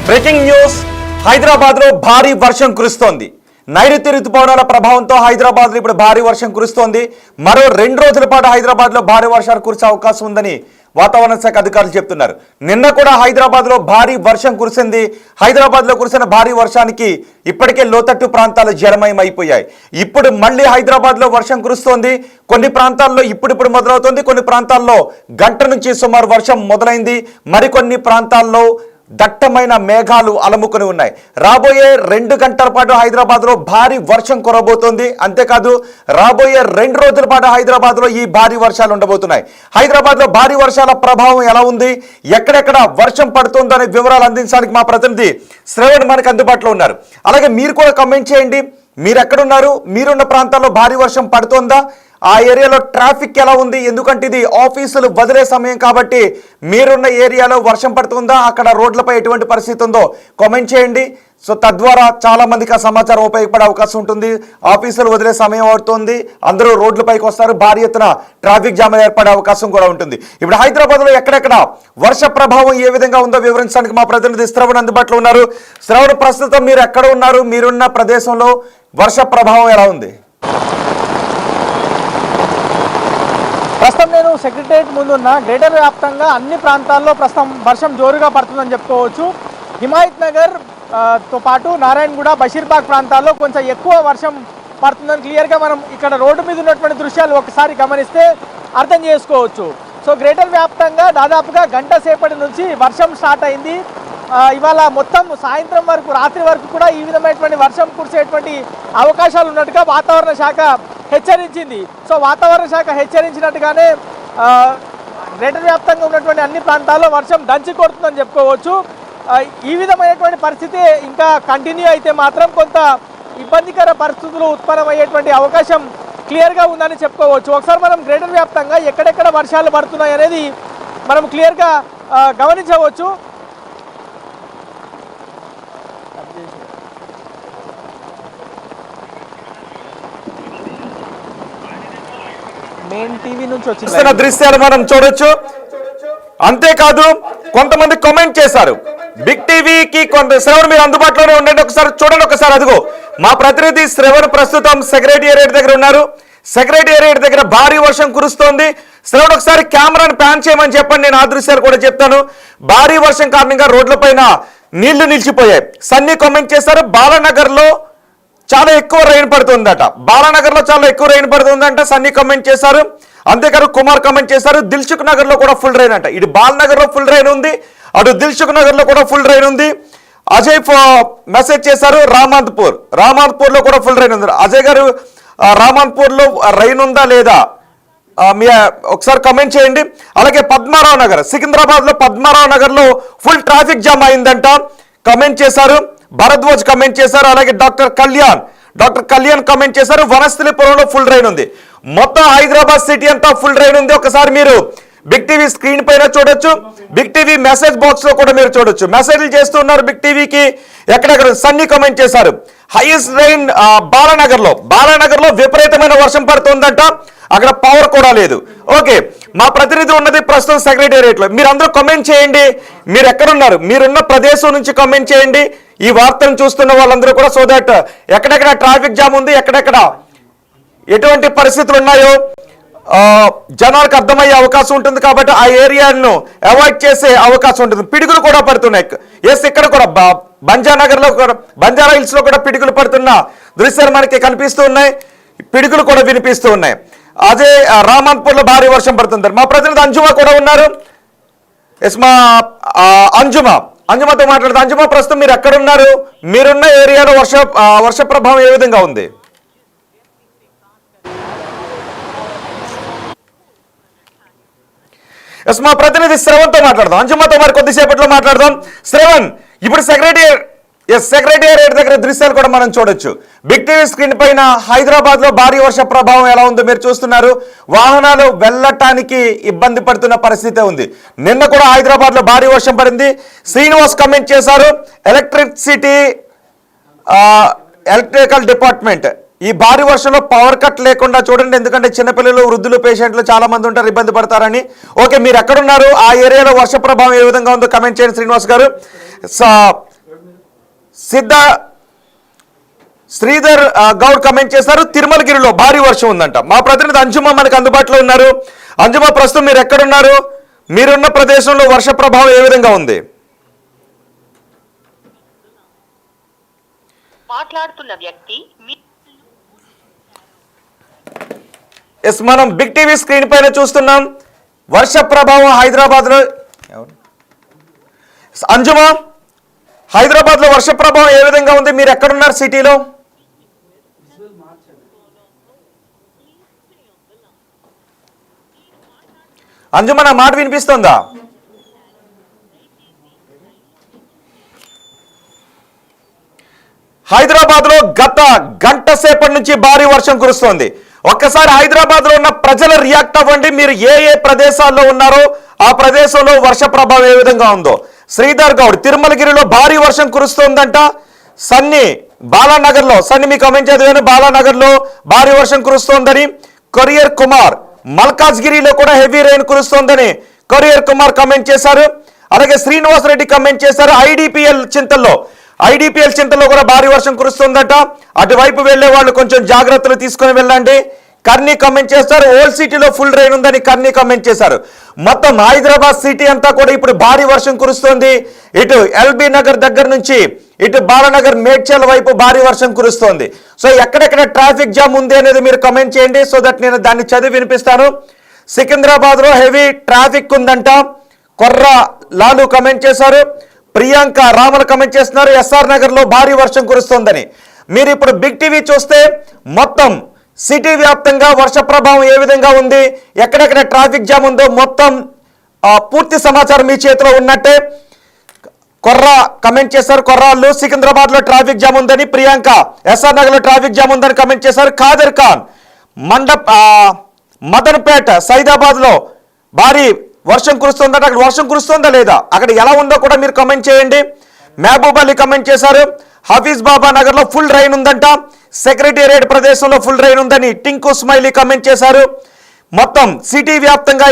Breaking news, Hyderabad లో భారీ వర్షం కురుస్తోంది. నైరుతి రుతుపవనాల ప్రభావంతో హైదరాబాద్ లో ఇప్పుడు భారీ వర్షం కురుస్తోంది. మరో 2 రోజుల పాటు హైదరాబాద్ లో భారీ వర్షాలు కురిసే అవకాశం ఉందని వాతావరణ శాఖ అధికారులు చెప్తున్నారు. నిన్న కూడా హైదరాబాద్ లో భారీ వర్షం కురిసింది. హైదరాబాద్ లో కురిసిన భారీ వర్షానికి ఇప్పటికే లోతట్టు ప్రాంతాలు జలమయం అయిపోయాయి. ఇప్పుడు మళ్ళీ హైదరాబాద్ లో వర్షం కురుస్తోంది. కొన్ని ప్రాంతాల్లో ఇప్పుడిప్పుడు మొదలవుతోంది. కొన్ని ప్రాంతాల్లో గంట నుంచి సుమారు వర్షం మొదలైంది. మరికొన్ని ప్రాంతాల్లో దట్టమైన మేఘాలు అలముకొని ఉన్నాయి. రాబోయే 2 గంటల పాటు హైదరాబాద్ లో భారీ వర్షం కురబోతోంది. అంతేకాదు రాబోయే 2 రోజుల పాటు హైదరాబాద్ లో ఈ భారీ వర్షాలు ఉండబోతున్నాయి. హైదరాబాద్ లో భారీ వర్షాల ప్రభావం ఎలా ఉంది, ఎక్కడెక్కడ వర్షం పడుతుందనే వివరాలు అందించడానికి మా ప్రతినిధి శ్రవణ్ మనకు అందుబాటులో ఉన్నారు. అలాగే మీరు కూడా కమెంట్ చేయండి, మీరు ఎక్కడున్నారు, మీరున్న ప్రాంతాల్లో భారీ వర్షం పడుతోందా, ఆ ఏరియాలో ట్రాఫిక్ ఎలా ఉంది, ఎందుకంటే ఇది ఆఫీసులు వదిలే సమయం కాబట్టి మీరున్న ఏరియాలో వర్షం పడుతుందా, అక్కడ రోడ్లపై ఎటువంటి పరిస్థితి ఉందో కామెంట్ చేయండి. సో తద్వారా చాలా మందికి ఆ సమాచారం ఉపయోగపడే అవకాశం ఉంటుంది. ఆఫీసులు వదిలే సమయం అవుతుంది, అందరూ రోడ్లపైకి వస్తారు, భారీ ఎత్తున ట్రాఫిక్ జామ్ ఏర్పడే అవకాశం కూడా ఉంటుంది. ఇప్పుడు హైదరాబాద్లో ఎక్కడెక్కడ వర్ష ప్రభావం ఏ విధంగా ఉందో వివరించడానికి మా ప్రతినిధి శ్రవణ్ అందుబాటులో ఉన్నారు. శ్రవణ్, ప్రస్తుతం మీరు ఎక్కడ ఉన్నారు, మీరున్న ప్రదేశంలో వర్ష ప్రభావం ఎలా ఉంది? ప్రస్తుతం నేను సెక్రటేరియట్ ముందున్న గ్రేటర్ వ్యాప్తంగా అన్ని ప్రాంతాల్లో ప్రస్తుతం వర్షం జోరుగా పడుతుందని చెప్పుకోవచ్చు. హిమాయత్ నగర్ తో పాటు నారాయణగూడ, బషీర్బాగ్ ప్రాంతాల్లో కొంచెం ఎక్కువ వర్షం పడుతుందని క్లియర్గా మనం ఇక్కడ రోడ్డు మీద ఉన్నటువంటి దృశ్యాలు ఒకసారి గమనిస్తే అర్థం చేసుకోవచ్చు. సో గ్రేటర్ వ్యాప్తంగా దాదాపుగా గంట సేపటి నుంచి వర్షం స్టార్ట్ అయింది. ఇవాళ మొత్తం సాయంత్రం వరకు, రాత్రి వరకు కూడా ఈ విధమైనటువంటి వర్షం కురిసేటువంటి అవకాశాలు ఉన్నట్టుగా వాతావరణ శాఖ హెచ్చరించింది. సో వాతావరణ శాఖ హెచ్చరించినట్టుగానే గ్రేటర్ వ్యాప్తంగా ఉన్నటువంటి అన్ని ప్రాంతాల్లో వర్షం దంచి కొడుతుందని చెప్పుకోవచ్చు. ఈ విధమైనటువంటి పరిస్థితి ఇంకా కంటిన్యూ అయితే మాత్రం కొంత ఇబ్బందికర పరిస్థితులు ఉత్పన్నమయ్యేటువంటి అవకాశం క్లియర్గా ఉందని చెప్పుకోవచ్చు. ఒకసారి మనం గ్రేటర్ వ్యాప్తంగా ఎక్కడెక్కడ వర్షాలు పడుతున్నాయి అనేది మనం క్లియర్గా గమనించవచ్చు. మెయిన్ టీవీ నుంచి వచ్చిన దృశ్యాలు మనం చూడొచ్చు. అంతేకాదు కొంతమంది కామెంట్ చేశారు, బిగ్ టీవీకి శ్రవణ్ మీరు అందుబాటులోనే ఉండండి, ఒకసారి చూడండి. ఒకసారి అదిగో మా ప్రతినిధి శ్రవణ్ ప్రస్తుతం సెక్రటేరియట్ దగ్గర ఉన్నారు. సెక్రటేరియట్ దగ్గర భారీ వర్షం కురుస్తోంది. శ్రవణ్ ఒకసారి కెమెరాను ప్యాన్ చేయమని చెప్పండి, నేను ఆ దృశ్యాలు కూడా చెప్తాను. భారీ వర్షం కారణంగా రోడ్లపైన నీళ్లు నిలిచిపోయాయి. సన్నీ కామెంట్ చేశారు, బాలానగర్ లో చాలా ఎక్కువ రైన్ పడుతుందట, బాలానగర్ లో చాలా ఎక్కువ రైన్ పడుతుందంట సన్నీ కామెంట్ చేశారు. అంతేకాదు కుమార్ కామెంట్ చేశారు, దిల్సుఖ్ నగర్ లో కూడా ఫుల్ రైన్ అంట. ఇటు బాలనగర్ లో ఫుల్ రైన్ ఉంది, అటు దిల్సుఖ్ నగర్ లో కూడా ఫుల్ రైన్ ఉంది. అజయ్ మెసేజ్ చేశారు, రామాంతపూర్ లో కూడా ఫుల్ రైన్ ఉంది. అజయ్ గారు, రామాంతపూర్ లో రైన్ ఉందా లేదా మీ ఒకసారి కమెంట్ చేయండి. అలాగే పద్మారావు నగర్, సికింద్రాబాద్ లో పద్మారావు నగర్ లో ఫుల్ ట్రాఫిక్ జామ్ అయిందంట, కమెంట్ చేశారు. భరద్వాజ్ కమెంట్ చేశారు. అలాగే డాక్టర్ కళ్యాణ్ కమెంట్ చేశారు. వనస్థలిపురంలో ఫుల్ రైన్ ఉంది. మొత్తం హైదరాబాద్ సిటీ అంతా ఫుల్ రైన్ ఉంది. ఒకసారి మీరు బిగ్ టీవీ స్క్రీన్ పైన చూడొచ్చు, బిగ్ టీవీ మెసేజ్ బాక్స్ లో కూడా మీరు చూడొచ్చు. మెసేజ్లు చేస్తున్నారు బిగ్ టీవీకి. ఎక్కడెక్కడ సన్నీ కమెంట్ చేశారు, హైయెస్ట్ రైన్ బాలానగర్ లో విపరీతమైన వర్షం పడుతుందంట, అక్కడ పవర్ కూడా లేదు. ఓకే, మా ప్రతినిధి ఉన్నది ప్రస్తుతం సెక్రటేరియట్ లో. మీరందరూ కమెంట్ చేయండి, మీరు ఎక్కడున్నారు, మీరున్న ప్రదేశం నుంచి కమెంట్ చేయండి. ఈ వార్తను చూస్తున్న వాళ్ళందరూ కూడా, సో దట్ ఎక్కడెక్కడ ట్రాఫిక్ జామ్ ఉంది, ఎక్కడెక్కడ ఎటువంటి పరిస్థితులు ఉన్నాయో జనాలకు అర్థమయ్యే అవకాశం ఉంటుంది. కాబట్టి ఆ ఏరియాను అవాయిడ్ చేసే అవకాశం ఉంటుంది. పిడుగులు కూడా పడుతున్నాయి. ఎస్, ఇక్కడ కూడా బంజారా హిల్స్ లో కూడా పిడుగులు పడుతున్న దృశ్యాలు మనకి కనిపిస్తూ ఉన్నాయి. పిడుగులు కూడా వినిపిస్తూ ఉన్నాయి. అదే రామాంతపూర్ లో భారీ వర్షం పడుతుంది. మా ప్రతినిధి అంజుమా కూడా ఉన్నారు. ఎస్, మా అంజుమాతో మాట్లాడుతుంది. అంజుమా, ప్రస్తుతం మీరు ఎక్కడున్నారు, మీరున్న ఏరియాలో వర్ష ప్రభావం ఏ విధంగా ఉంది? ఎస్, మా ప్రతినిధి శ్రవణ్తో మాట్లాడదాం. అంజుమాతో మరి కొద్దిసేపట్లో మాట్లాడదాం. శ్రవణ్, ఇప్పుడు సెక్రటేరియట్ దగ్గర దృశ్యాలు కూడా మనం చూడొచ్చు. బిగ్ టీవీ స్క్రీన్ పైన హైదరాబాద్ లో భారీ వర్ష ప్రభావం ఎలా ఉందో మీరు చూస్తున్నారు. వాహనాలు వెళ్ళటానికి ఇబ్బంది పడుతున్న పరిస్థితి ఉంది. నిన్న కూడా హైదరాబాద్ లో భారీ వర్షం పడింది. శ్రీనివాస్ కమెంట్ చేశారు, ఎలక్ట్రికల్ డిపార్ట్మెంట్ ఈ భారీ వర్షంలో పవర్ కట్ లేకుండా చూడండి, ఎందుకంటే చిన్నపిల్లలు, వృద్ధులు, పేషెంట్లు చాలా మంది ఉంటారు, ఇబ్బంది పడతారని. ఓకే, మీరు ఎక్కడున్నారు, ఆ ఏరియాలో వర్ష ప్రభావం ఏ విధంగా ఉందో కమెంట్ చేయండి శ్రీనివాస్ గారు. సిద్ధ శ్రీధర్ గౌడ్ కమెంట్ చేశారు, తిరుమలగిరిలో భారీ వర్షం ఉందంట. మా ప్రతినిధి అంజుమ మనకు అందుబాటులో ఉన్నారు. అంజుమ, ప్రస్తుతం మీరు ఎక్కడున్నారు? మీరున్న ప్రదేశంలో వర్ష ప్రభావం ఏ విధంగా ఉంది? మాట్లాడుతున్న వ్యక్తి ఎస్, మనం బిగ్ టీవీ స్క్రీన్ పైన చూస్తున్నాం వర్ష ప్రభావం హైదరాబాద్ లో. అంజుమ, హైదరాబాద్ లో వర్ష ప్రభావం ఏ విధంగా ఉంది? మీరు ఎక్కడున్నారు సిటీలో? అంజుమ, నా మాట వినిపిస్తుందా? హైదరాబాద్ లో గత గంట సేపటి నుంచి భారీ వర్షం కురుస్తోంది. ఒక్కసారి హైదరాబాద్ లో ఉన్న ప్రజల రియాక్ట్ అవ్వండి. మీరు ఏ ఏ ప్రదేశాల్లో ఉన్నారో ఆ ప్రదేశంలో వర్ష ప్రభావం ఏ విధంగా ఉందో. శ్రీధర్ గౌడ్, తిరుమలగిరిలో భారీ వర్షం కురుస్తోందంట. సన్నీ బాలానగర్ లో, సన్నీ మీ కమెంట్ చదివాను, బాలానగర్ లో భారీ వర్షం కురుస్తోందని. కొరియర్ కుమార్, మల్కాజ్గిరిలో కూడా హెవీ రెయిన్ కురుస్తోందని కొరియర్ కుమార్ కమెంట్ చేశారు. అలాగే శ్రీనివాస్ రెడ్డి కమెంట్ చేశారు, ఐడిపిఎల్ చింతల్లో కూడా భారీ వర్షం కురుస్తుందట. అటువైపు వెళ్లే వాళ్ళు కొంచెం జాగ్రత్తలు తీసుకొని వెళ్ళండి. కర్నీ కమెంట్ చేస్తారు, ఓల్డ్ సిటీలో ఫుల్ రెయిన్ ఉందని కర్నీ కమెంట్ చేశారు. మొత్తం హైదరాబాద్ సిటీ అంతా కూడా ఇప్పుడు భారీ వర్షం కురుస్తోంది. ఇటు ఎల్బీ నగర్ దగ్గర నుంచి ఇటు బాలనగర్ మేడ్చల్ వైపు భారీ వర్షం కురుస్తోంది. సో ఎక్కడెక్కడ ట్రాఫిక్ జామ్ ఉంది అనేది మీరు కమెంట్ చేయండి, సో దట్ నేను దాన్ని చదివి వినిపిస్తాను. సికింద్రాబాద్ లో హెవీ ట్రాఫిక్ ఉందంట. కొర్ర లాలు కమెంట్ చేశారు. ప్రియాంక రామన్ కమెంట్ చేస్తున్నారు, ఎస్ఆర్ నగర్ లో భారీ వర్షం కురుస్తోందని. మీరు ఇప్పుడు బిగ్ టీవీ చూస్తే మొత్తం సిటీ వ్యాప్తంగా వర్ష ప్రభావం ఏ విధంగా ఉంది, ఎక్కడెక్కడ ట్రాఫిక్ జామ్ ఉందో మొత్తం పూర్తి సమాచారం మీ చేతిలో ఉన్నట్టే. కొర్ర కమెంట్ చేశారు, కొర్రాళ్ళు సికింద్రాబాద్ లో ట్రాఫిక్ జామ్ ఉందని. ప్రియాంక ఎస్ఆర్ నగర్ లో ట్రాఫిక్ జామ్ ఉందని కమెంట్ చేశారు. ఖాదర్ ఖాన్ మదన్పేట సైదాబాద్ లో భారీ వర్షం కురుస్తుందంట. అక్కడ వర్షం కురుస్తుందా లేదా, అక్కడ ఎలా ఉందో కూడా మీరు కమెంట్ చేయండి. మహబూబ్ అలీ కమెంట్ చేశారు, హఫీజ్ బాబా నగర్ లో ఫుల్ రైన్ ఉందంట. సెక్రటేరియట్ ప్రదేశంలో ఫుల్ రైన్ ఉందని టింకు స్మైలీ కమెంట్ చేశారు. మొత్తం సిటీ వ్యాప్తంగా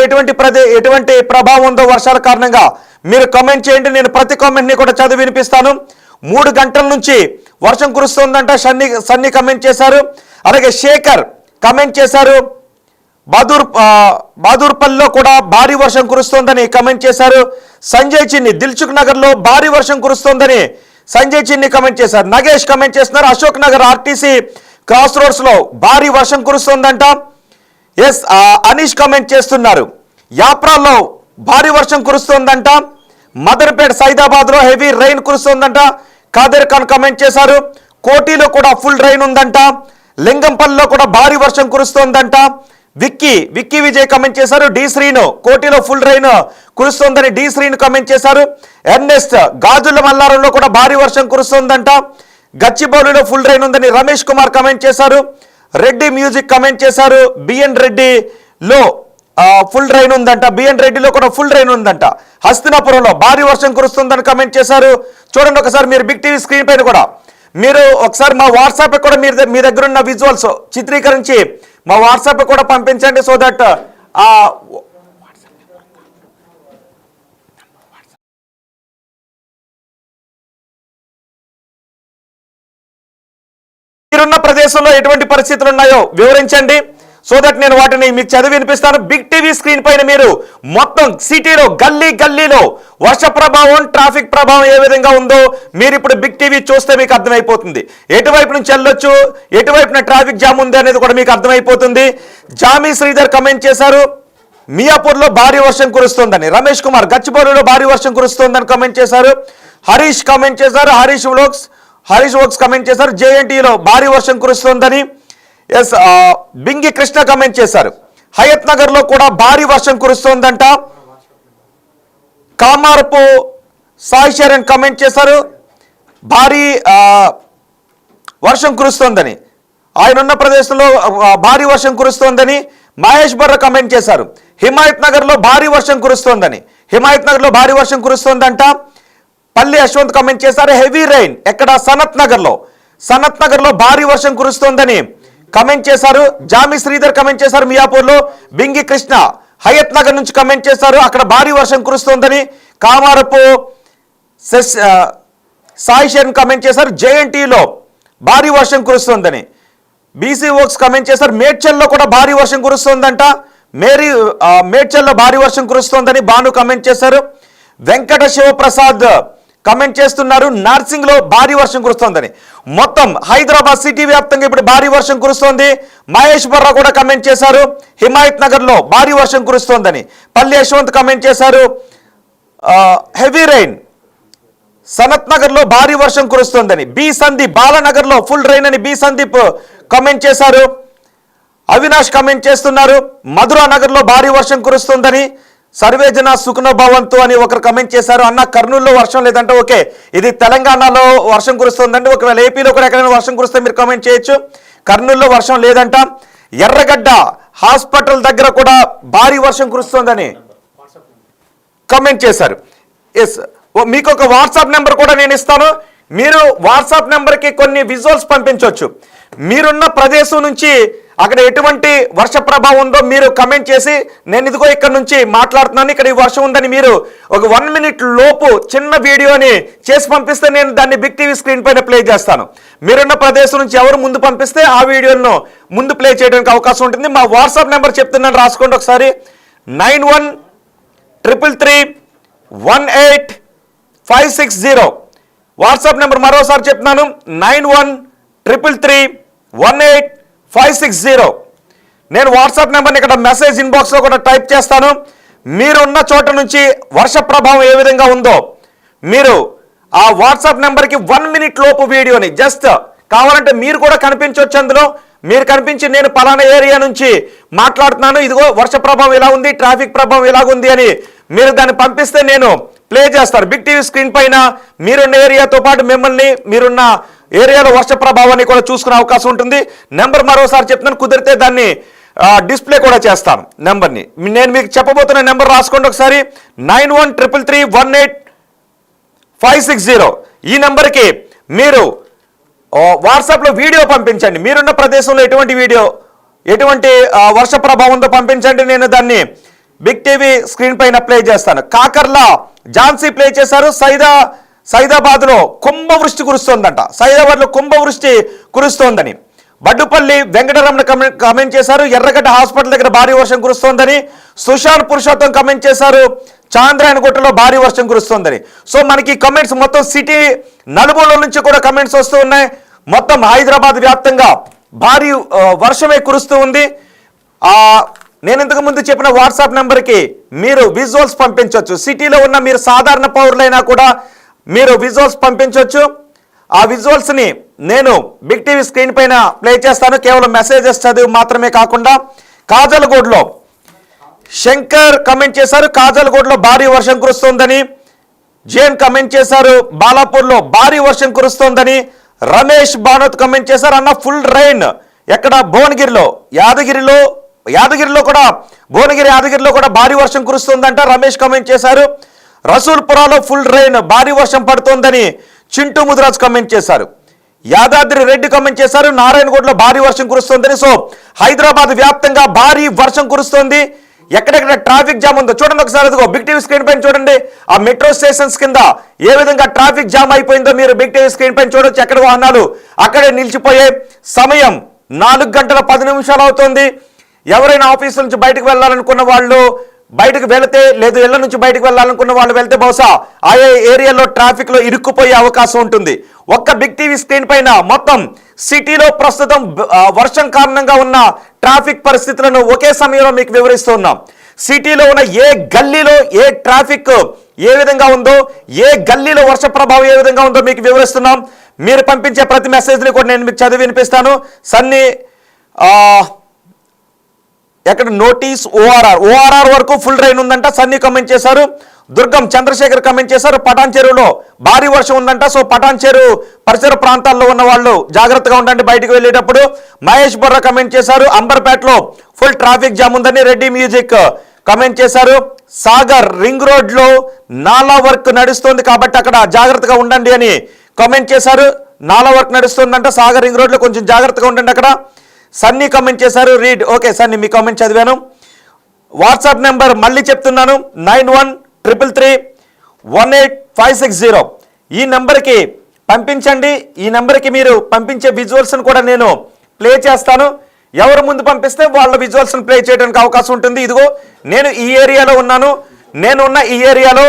ఎటువంటి ప్రభావం ఉందో వర్షాల కారణంగా మీరు కమెంట్ చేయండి. నేను ప్రతి కామెంట్ ని కూడా చదివి వినిపిస్తాను. 3 గంటల నుంచి వర్షం కురుస్తుందంట సన్నీ కమెంట్ చేశారు. అలాగే శేఖర్ కమెంట్ చేశారు, బహదూర్పల్లిలో కూడా భారీ వర్షం కురుస్తోందని కమెంట్ చేశారు. సంజయ్ చిన్ని దిల్సుఖ్ నగర్ లో భారీ వర్షం కురుస్తోందని సంజయ్ చిన్ని కమెంట్ చేశారు. నగేష్ కమెంట్ చేస్తున్నారు, Ashok Nagar RTC cross roads లో భారీ వర్షం కురుస్తోందంట. ఎస్, అనీష్ కమెంట్ చేస్తున్నారు, యాప్రాల్లో భారీ వర్షం కురుస్తోందంట. మదర్పేట సైదాబాద్ లో హెవీ రెయిన్ కురుస్తోందంట. ఖాదర్ ఖాన్ కమెంట్ చేశారు. కోటిలో కూడా ఫుల్ రెయిన్ ఉందంట. లింగంపల్లిలో కూడా భారీ వర్షం కురుస్తోందంట. విక్కీ విజయ్ కమెంట్ చేశారు. డి శ్రీను, కోటిలో ఫుల్ రెయిన్ కురుస్తోందని డి శ్రీను కమెంట్ చేశారు. ఎర్నెస్ట్, గాజుల మల్లారంలో కూడా భారీ వర్షం కురుస్తోందంట. గచ్చిబౌలిలో ఫుల్ రెయిన్ ఉందని రమేష్ కుమార్ కమెంట్ చేశారు. రెడ్డి మ్యూజిక్ కమెంట్ చేశారు, బిఎన్ రెడ్డిలో ఫుల్ రెయిన్ ఉందంట. బిఎన్ రెడ్డిలో కూడా ఫుల్ రెయిన్ ఉందంట. హస్తినాపురంలో భారీ వర్షం కురుస్తుందని కమెంట్ చేశారు. చూడండి ఒకసారి మీరు బిగ్ టీవీ స్క్రీన్ పైన కూడా మీరు ఒకసారి మా వాట్సాప్ కూడా మీ దగ్గర ఉన్న విజువల్స్ చిత్రీకరించి మా వాట్సాప్ కూడా పంపించండి, సో దట్ మీరున్న ప్రదేశంలో ఎటువంటి పరిస్థితులు ఉన్నాయో వివరించండి, సో దట్ నేను వాటిని మీకు చదివి వినిపిస్తాను. బిగ్ టీవీ స్క్రీన్ పైన మీరు మొత్తం సిటీలో గల్లీలో వర్ష ప్రభావం, ట్రాఫిక్ ప్రభావం ఏ విధంగా ఉందో మీరు ఇప్పుడు బిగ్ టీవీ చూస్తే మీకు అర్థమైపోతుంది. ఎటువైపు నుంచి వెళ్ళొచ్చు, ఎటువైపున ట్రాఫిక్ జామ్ ఉంది అనేది కూడా మీకు అర్థమైపోతుంది. జామీ శ్రీధర్ కమెంట్ చేశారు, మియాపూర్లో భారీ వర్షం కురుస్తోందని. రమేష్ కుమార్, గచ్చిబౌలిలో భారీ వర్షం కురుస్తోందని కమెంట్ చేశారు. హరీష్ కమెంట్ చేశారు, హరీష్ వోక్స్ కమెంట్ చేశారు. జేఎన్టీలో భారీ వర్షం కురుస్తోందని. ఎస్, బింగి కృష్ణ కమెంట్ చేశారు. హయత్ నగర్ లో కూడా భారీ వర్షం కురుస్తోందంట. కామారపు సాయి చరణ్ కమెంట్ చేశారు, భారీ వర్షం కురుస్తోందని. ఆయన ఉన్న ప్రదేశంలో భారీ వర్షం కురుస్తోందని మహేష్ బర్ర కమెంట్ చేశారు. హిమాయత్ నగర్ లో భారీ వర్షం కురుస్తోందని, హిమాయత్ నగర్ లో భారీ వర్షం కురుస్తోందంట. పల్లి యశ్వంత్ కమెంట్ చేశారు, హెవీ రైన్ ఎక్కడ, సనత్ నగర్ లో భారీ వర్షం కురుస్తోందని కమెంట్ చేశారు. జామీ శ్రీధర్ కమెంట్ చేశారు, మియాపూర్లో. బింగి కృష్ణ హయత్ నగర్ నుంచి కమెంట్ చేశారు, అక్కడ భారీ వర్షం కురుస్తోందని. కామారపు సాయి శరణ్ కమెంట్ చేశారు జేఎన్టీలో భారీ వర్షం కురుస్తుందని. బీసీ ఓక్స్ కమెంట్ చేశారు మేడ్చల్లో కూడా భారీ వర్షం కురుస్తుందంట. మేడ్చల్లో భారీ వర్షం కురుస్తోందని భాను కమెంట్ చేశారు. వెంకట శివప్రసాద్ కమెంట్ చేస్తున్నారు నార్సింగ్లో భారీ వర్షం కురుస్తోందని. మొత్తం హైదరాబాద్ సిటీ వ్యాప్తంగా ఇప్పుడు భారీ వర్షం కురుస్తోంది. మహేష్ బొర్రా కూడా కమెంట్ చేశారు హిమాయత్ నగర్లో భారీ వర్షం కురుస్తోందని. పల్లి యశ్వంత్ కమెంట్ చేశారు హెవీ రైన్. సనత్ నగర్లో భారీ వర్షం కురుస్తోందని. బి సందీప్ బాలానగర్లో ఫుల్ రైన్ అని బి సందీప్ కమెంట్ చేశారు. అవినాష్ కమెంట్ చేస్తున్నారు మధురా నగర్లో భారీ వర్షం కురుస్తుందని. సర్వేజన సుఖన భవంతు అని ఒకరు కమెంట్ చేశారు. అన్న కర్నూలులో వర్షం లేదంటే ఓకే, ఇది తెలంగాణలో వర్షం కురుస్తుందంటే, ఒకవేళ ఏపీలో కూడా ఎక్కడైనా వర్షం కురిస్తే మీరు కమెంట్ చేయొచ్చు. కర్నూలులో వర్షం లేదంట. ఎర్రగడ్డ హాస్పిటల్ దగ్గర కూడా భారీ వర్షం కురుస్తోందని కమెంట్ చేశారు. ఎస్, మీకు ఒక వాట్సాప్ నెంబర్ కూడా నేను ఇస్తాను. మీరు వాట్సాప్ నెంబర్కి కొన్ని విజువల్స్ పంపించవచ్చు. మీరున్న ప్రదేశం నుంచి అక్కడ ఎటువంటి వర్ష ప్రభావం ఉందో మీరు కమెంట్ చేసి, నేను ఇదిగో ఇక్కడ నుంచి మాట్లాడుతున్నాను, ఇక్కడ ఈ వర్షం ఉందని మీరు ఒక 1 minute లోపు చిన్న వీడియోని చేసి పంపిస్తే నేను దాన్ని బిగ్ టీవీ స్క్రీన్ పైన ప్లే చేస్తాను. మీరున్న ప్రదేశం నుంచి ఎవరు ముందు పంపిస్తే ఆ వీడియోను ముందు ప్లే చేయడానికి అవకాశం ఉంటుంది. మా వాట్సాప్ నెంబర్ చెప్తున్నాను, రాసుకోండి ఒకసారి. 9133185560 వాట్సాప్ నెంబర్ మరోసారి చెప్తున్నాను. 9133185560. నేను వాట్సాప్ నెంబర్ని ఇక్కడ మెసేజ్ ఇన్బాక్స్లో కూడా టైప్ చేస్తాను. మీరున్న చోట నుంచి వర్ష ప్రభావం ఏ విధంగా ఉందో మీరు ఆ వాట్సాప్ నెంబర్కి 1 minute లోపు వీడియోని జస్ట్ కావాలంటే మీరు కూడా కనిపించవచ్చు. అందులో మీరు కనిపించి నేను పలానా ఏరియా నుంచి మాట్లాడుతున్నాను, ఇదిగో వర్ష ప్రభావం ఎలా ఉంది, ట్రాఫిక్ ప్రభావం ఎలాగుంది అని మీరు దాన్ని పంపిస్తే నేను ప్లే చేస్తాను బిగ్ టీవీ స్క్రీన్ పైన. మీరున్న ఏరియాతో పాటు మిమ్మల్ని మీరున్న ఏరియాలో వర్ష ప్రభావాన్ని కూడా చూసుకునే అవకాశం ఉంటుంది. నెంబర్ మరోసారి చెప్తున్నాను, కుదిరితే దాన్ని డిస్ప్లే కూడా చేస్తాను నెంబర్ని. నేను మీకు చెప్పబోతున్న నెంబర్ రాసుకోండి ఒకసారి. 9133185560 ఈ నెంబర్కి మీరు వాట్సాప్లో వీడియో పంపించండి. మీరున్న ప్రదేశంలో ఎటువంటి వీడియో, ఎటువంటి వర్ష ప్రభావం ఉందో పంపించండి. నేను దాన్ని బిగ్ టీవీ స్క్రీన్ పైన ప్లే చేస్తాను. కాకర్ల ఝాన్సీ ప్లే చేశారు. సైదాబాద్లో కుంభవృష్టి కురుస్తోందంట. సైదాబాద్లో కుంభవృష్టి కురుస్తోందని. బడ్డుపల్లి వెంకటరమణ కమెంట్ చేశారు. ఎర్రగడ్డ హాస్పిటల్ దగ్గర భారీ వర్షం కురుస్తోందని. సుశాంత్ పురుషోత్తం కమెంట్ చేశారు చాంద్రాయణగుట్టలో భారీ వర్షం కురుస్తోందని. సో మనకి కమెంట్స్ మొత్తం సిటీ నలుమూలల నుంచి కూడా కమెంట్స్ వస్తూ ఉన్నాయి. మొత్తం హైదరాబాద్ వ్యాప్తంగా భారీ వర్షమే కురుస్తూ ఉంది. నేను ఇంతకు ముందు చెప్పిన వాట్సాప్ నెంబర్కి మీరు విజువల్స్ పంపించవచ్చు. సిటీలో ఉన్న మీరు సాధారణ పౌరులైనా కూడా మీరు విజువల్స్ పంపించవచ్చు. ఆ విజువల్స్ని నేను బిగ్ టీవీ స్క్రీన్ పైన ప్లే చేస్తాను. కేవలం మెసేజెస్ చదివి మాత్రమే కాకుండా. కాజల్గూడ్లో శంకర్ కమెంట్ చేశారు కాజల్గూడ్లో భారీ వర్షం కురుస్తోందని. జేన్ కమెంట్ చేశారు బాలాపూర్లో భారీ వర్షం కురుస్తోందని. రమేష్ భానోత్ కమెంట్ చేశారు అన్న ఫుల్ రైన్ ఎక్కడ భువనగిరిలో, యాదగిరిలో కూడా భువనగిరి యాదగిరిలో కూడా భారీ వర్షం కురుస్తుందంట. రమేష్ కమెంట్ చేశారు. రసూల్పురాలో ఫుల్ రైన్ భారీ వర్షం పడుతోందని చింటూ ముదిరాజ్ కమెంట్ చేశారు. యాదాద్రి రెడ్డి కమెంట్ చేశారు నారాయణగూడలో భారీ వర్షం కురుస్తోందని. సో హైదరాబాద్ వ్యాప్తంగా భారీ వర్షం కురుస్తోంది. ఎక్కడెక్కడ ట్రాఫిక్ జామ్ ఉందో చూడండి ఒకసారి. అదిగో బిగ్ టీవీ స్క్రీన్ పైన చూడండి. ఆ మెట్రో స్టేషన్స్ కింద ఏ విధంగా ట్రాఫిక్ జామ్ అయిపోయిందో మీరు బిగ్ టీవీ స్క్రీన్ పైన చూడొచ్చు. ఎక్కడ వాహనాలు అక్కడే నిలిచిపోయే సమయం 4:10 అవుతోంది. ఎవరైనా ఆఫీస్ నుంచి బయటకు వెళ్ళాలనుకున్న వాళ్ళు బయటకు వెళితే, లేదు ఇళ్ల నుంచి బయటకు వెళ్ళాలనుకున్న వాళ్ళు వెళ్తే బహుశా ఆయా ఏరియాలో ట్రాఫిక్లో ఇరుక్కుపోయే అవకాశం ఉంటుంది. ఒక్క బిగ్ టీవీ స్క్రీన్ పైన మొత్తం సిటీలో ప్రస్తుతం వర్షం కారణంగా ఉన్న ట్రాఫిక్ పరిస్థితులను ఒకే సమయంలో మీకు వివరిస్తున్నాం. సిటీలో ఉన్న ఏ గల్లీలో ఏ ట్రాఫిక్ ఏ విధంగా ఉందో, ఏ గల్లీలో వర్ష ప్రభావం ఏ విధంగా ఉందో మీకు వివరిస్తున్నాం. మీరు పంపించే ప్రతి మెసేజ్ని కూడా నేను మీకు చదివి వినిపిస్తాను. సన్నీ ఎక్కడ నోటీస్ ఓఆర్ఆర్ వరకు ఫుల్ రైన్ ఉందంట. సన్నీ కమెంట్ చేశారు. దుర్గం చంద్రశేఖర్ కమెంట్ చేశారు పటాన్ చెరువులో భారీ వర్షం ఉందంట. సో పటాన్ చెరువు పరిసర ప్రాంతాల్లో ఉన్న వాళ్ళు జాగ్రత్తగా ఉండండి బయటకు వెళ్ళేటప్పుడు. మహేష్ బొర్రా కమెంట్ చేశారు అంబర్పేటలో ఫుల్ ట్రాఫిక్ జామ్ ఉందని. రెడ్డి మ్యూజిక్ కమెంట్ చేశారు. సాగర్ రింగ్ రోడ్లో నాలా వర్క్ నడుస్తోంది కాబట్టి అక్కడ జాగ్రత్తగా ఉండండి అని కమెంట్ చేశారు. నాలా వర్క్ నడుస్తుందంట సాగర్ రింగ్ రోడ్లో, కొంచెం జాగ్రత్తగా ఉండండి అక్కడ. సన్నీ కమెంట్ చేశారు రీడ్. ఓకే సన్నీ మీ కామెంట్ చదివాను. వాట్సాప్ నెంబర్ మళ్ళీ చెప్తున్నాను 9133185560 ఈ నెంబర్కి పంపించండి. ఈ నెంబర్కి మీరు పంపించే విజువల్స్ని కూడా నేను ప్లే చేస్తాను. ఎవరు ముందు పంపిస్తే వాళ్ళ విజువల్స్ని ప్లే చేయడానికి అవకాశం ఉంటుంది. ఇదిగో నేను ఈ ఏరియాలో ఉన్నాను. నేనున్న ఈ ఏరియాలో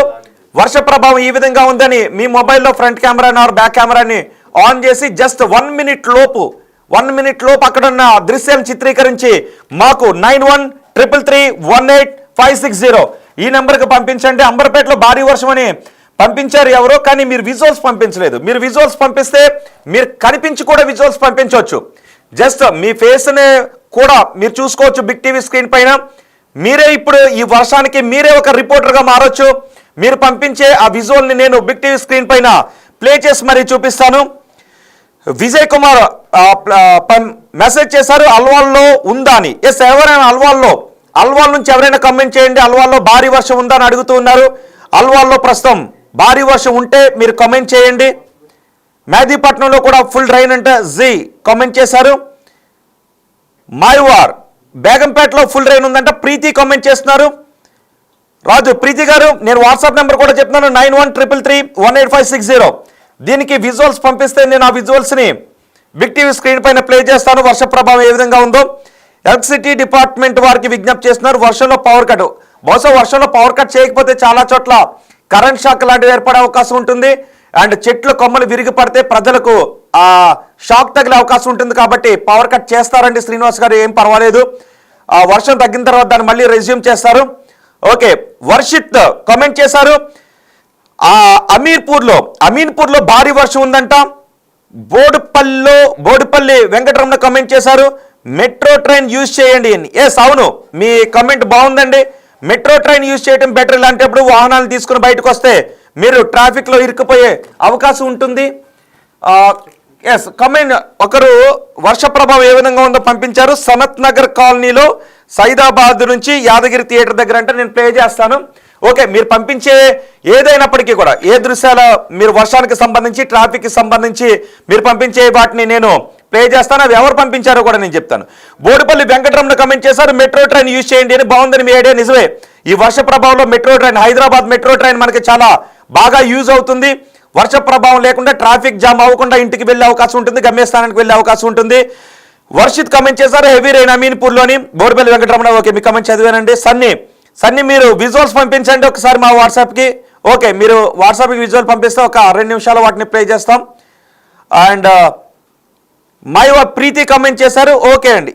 వర్ష ప్రభావం ఈ విధంగా ఉందని మీ మొబైల్లో ఫ్రంట్ కెమెరాని ఆర్ బ్యాక్ కెమెరాని ఆన్ చేసి జస్ట్ 1 మినిట్ లోపు అక్కడ ఉన్న దృశ్యాన్ని చిత్రీకరించి మాకు 9133318560 ఈ నెంబర్కి పంపించండి. అంబర్పేటలో భారీ వర్షం అని పంపించారు ఎవరో, కానీ మీరు విజువల్స్ పంపించలేదు. మీరు విజువల్స్ పంపిస్తే మీరు కనిపించి కూడా విజువల్స్ పంపించవచ్చు. జస్ట్ మీ ఫేస్ని కూడా మీరు చూసుకోవచ్చు బిగ్ టీవీ స్క్రీన్ పైన. మీరే ఇప్పుడు ఈ వర్షానికి మీరే ఒక రిపోర్టర్గా మారొచ్చు. మీరు పంపించే ఆ విజువల్ని నేను బిగ్ టీవీ స్క్రీన్ పైన ప్లే చేసి మరీ చూపిస్తాను. విజయ్ కుమార్ మెసేజ్ చేశారు అల్వాల్లో ఉందా అని. ఎస్, ఎవరైనా అల్వాల్ నుంచి ఎవరైనా కమెంట్ చేయండి. అల్వాల్లో భారీ వర్షం ఉందా అని అడుగుతూ ఉన్నారు. అల్వాల్లో ప్రస్తుతం భారీ వర్షం ఉంటే మీరు కమెంట్ చేయండి. మేదీపట్నంలో కూడా ఫుల్ రైన్ అంటే కామెంట్ చేశారు. మాయవార్ బేగంపేటలో ఫుల్ రైన్ ఉందంట ప్రీతి కామెంట్ చేస్తున్నారు. రాజు ప్రీతి గారు, నేను వాట్సాప్ నెంబర్ కూడా చెప్తున్నాను 9133318560. దీనికి విజువల్స్ పంపిస్తే నేను ఆ విజువల్స్ని బిగ్ టీవీ స్క్రీన్ పైన ప్లే చేస్తాను. వర్ష ప్రభావం ఏ విధంగా ఉందో ఎలక్ట్రిసిటీ డిపార్ట్మెంట్ వారికి విజ్ఞప్తి చేస్తున్నారు. వర్షంలో పవర్ కట్, బహుశా వర్షంలో పవర్ కట్ చేయకపోతే చాలా చోట్ల కరెంట్ షాక్ లాంటివి ఏర్పడే అవకాశం ఉంటుంది. అండ్ చెట్లు కొమ్మలు విరిగి పడితే ప్రజలకు ఆ షాక్ తగిలే అవకాశం ఉంటుంది. కాబట్టి పవర్ కట్ చేస్తారండి శ్రీనివాస్ గారు, ఏం పర్వాలేదు. ఆ వర్షం తగ్గిన తర్వాత దాన్ని మళ్ళీ రెజ్యూమ్ చేస్తారు. ఓకే, వర్షిత్ కామెంట్ చేశారు అమీన్పూర్లో భారీ వర్షం ఉందంట. బోడుపల్లి వెంకటరమణ కామెంట్ చేశారు మెట్రో ట్రైన్ యూజ్ చేయండి అని. ఎస్, అవును, మీ కామెంట్ బాగుందండి. మెట్రో ట్రైన్ యూజ్ చేయడం బెటర్. ఇలాంటప్పుడు వాహనాలు తీసుకుని బయటకు వస్తే మీరు ట్రాఫిక్లో ఇరుక్కుపోయే అవకాశం ఉంటుంది. ఎస్, కమెంట్ ఒకరు వర్ష ప్రభావం ఏ విధంగా ఉందో పంపించారు. సనత్ నగర్ కాలనీలో సైదాబాద్ నుంచి యాదగిరి థియేటర్ దగ్గర అంటే నేను ప్లే చేస్తాను. ఓకే, మీరు పంపించే ఏదైనప్పటికీ కూడా ఏ దృశ్యాల మీరు వర్షానికి సంబంధించి ట్రాఫిక్కి సంబంధించి మీరు పంపించే వాటిని నేను ప్లే చేస్తాను. అవి ఎవరు పంపించారో కూడా నేను చెప్తాను. బోడిపల్లి వెంకటరమణ కమెంట్ చేశారు మెట్రో ట్రైన్ యూజ్ చేయండి అని. బాగుందని మీ ఐడియా, నిజమే. ఈ వర్ష ప్రభావంలో metro train, Hyderabad metro train మనకి చాలా బాగా యూజ్ అవుతుంది. వర్ష ప్రభావం లేకుండా ట్రాఫిక్ జామ్ అవ్వకుండా ఇంటికి వెళ్ళే అవకాశం ఉంటుంది, గమ్యస్థానానికి వెళ్ళే అవకాశం ఉంటుంది. వర్షిత్ కమెంట్ చేశారు హెవీ రైన్ అమీన్పూర్లోని. బోడిపల్లి వెంకటరమణ, ఓకే, మీ కమెంట్ చదివానండి. సన్నీ మీరు విజువల్స్ పంపించండి ఒకసారి మా వాట్సాప్కి. ఓకే, మీరు వాట్సాప్కి విజువల్ పంపిస్తే ఒక 2 నిమిషాలు వాటిని ప్లే చేస్తాం. అండ్ మైవా ప్రీతి కమెంట్ చేశారు ఓకే అండి.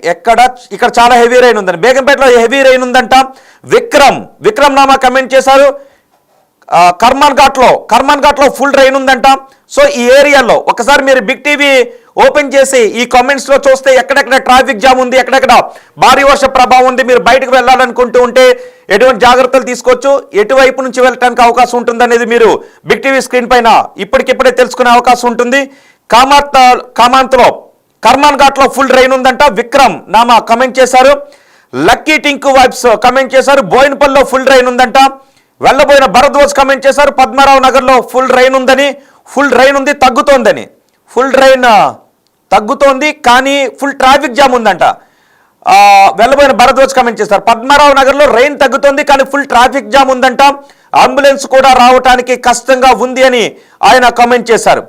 ఇక్కడ చాలా హెవీ రైన్ ఉందండి. బేగంపేటలో హెవీ రైన్ ఉందంట. విక్రమ్ నామా కమెంట్ చేశారు కర్మాన్ ఘాట్లో ఫుల్ రైన్ ఉందంట. సో ఈ ఏరియాలో ఒకసారి మీరు బిగ్ టీవీ ఓపెన్ చేసి ఈ కామెంట్స్లో చూస్తే ఎక్కడెక్కడ ట్రాఫిక్ జామ్ ఉంది, ఎక్కడెక్కడ భారీ వర్ష ప్రభావం ఉంది, మీరు బయటకు వెళ్ళాలనుకుంటూ ఉంటే ఎటువంటి జాగ్రత్తలు తీసుకోవచ్చు, ఎటువైపు నుంచి వెళ్ళడానికి అవకాశం ఉంటుంది అనేది మీరు బిగ్ టీవీ స్క్రీన్ పైన ఇప్పటికిప్పుడే తెలుసుకునే అవకాశం ఉంటుంది. కర్మాన్ ఘాట్లో ఫుల్ రైన్ ఉందంట. విక్రమ్ నామా కమెంట్ చేశారు. లక్కీ టింకు వైబ్స్ కమెంట్ చేశారు బోయినపల్లిలో ఫుల్ రైన్ ఉందంట. వెళ్ళబోయిన భరద్వాజ్ కమెంట్ చేశారు పద్మారావు నగర్లో ఫుల్ రైన్ ఉందని. ఫుల్ రైన్ ఉంది, తగ్గుతోందని. ఫుల్ రైన్ తగ్గుతోంది కానీ ఫుల్ ట్రాఫిక్ జామ్ ఉందంట. వెళ్ళబోయిన భరద్వాజ్ కమెంట్ చేశారు పద్మారావు నగర్లో రైన్ తగ్గుతోంది కానీ ఫుల్ ట్రాఫిక్ జామ్ ఉందంట. అంబులెన్స్ కూడా రావడానికి కష్టంగా ఉంది అని ఆయన కమెంట్ చేశారు.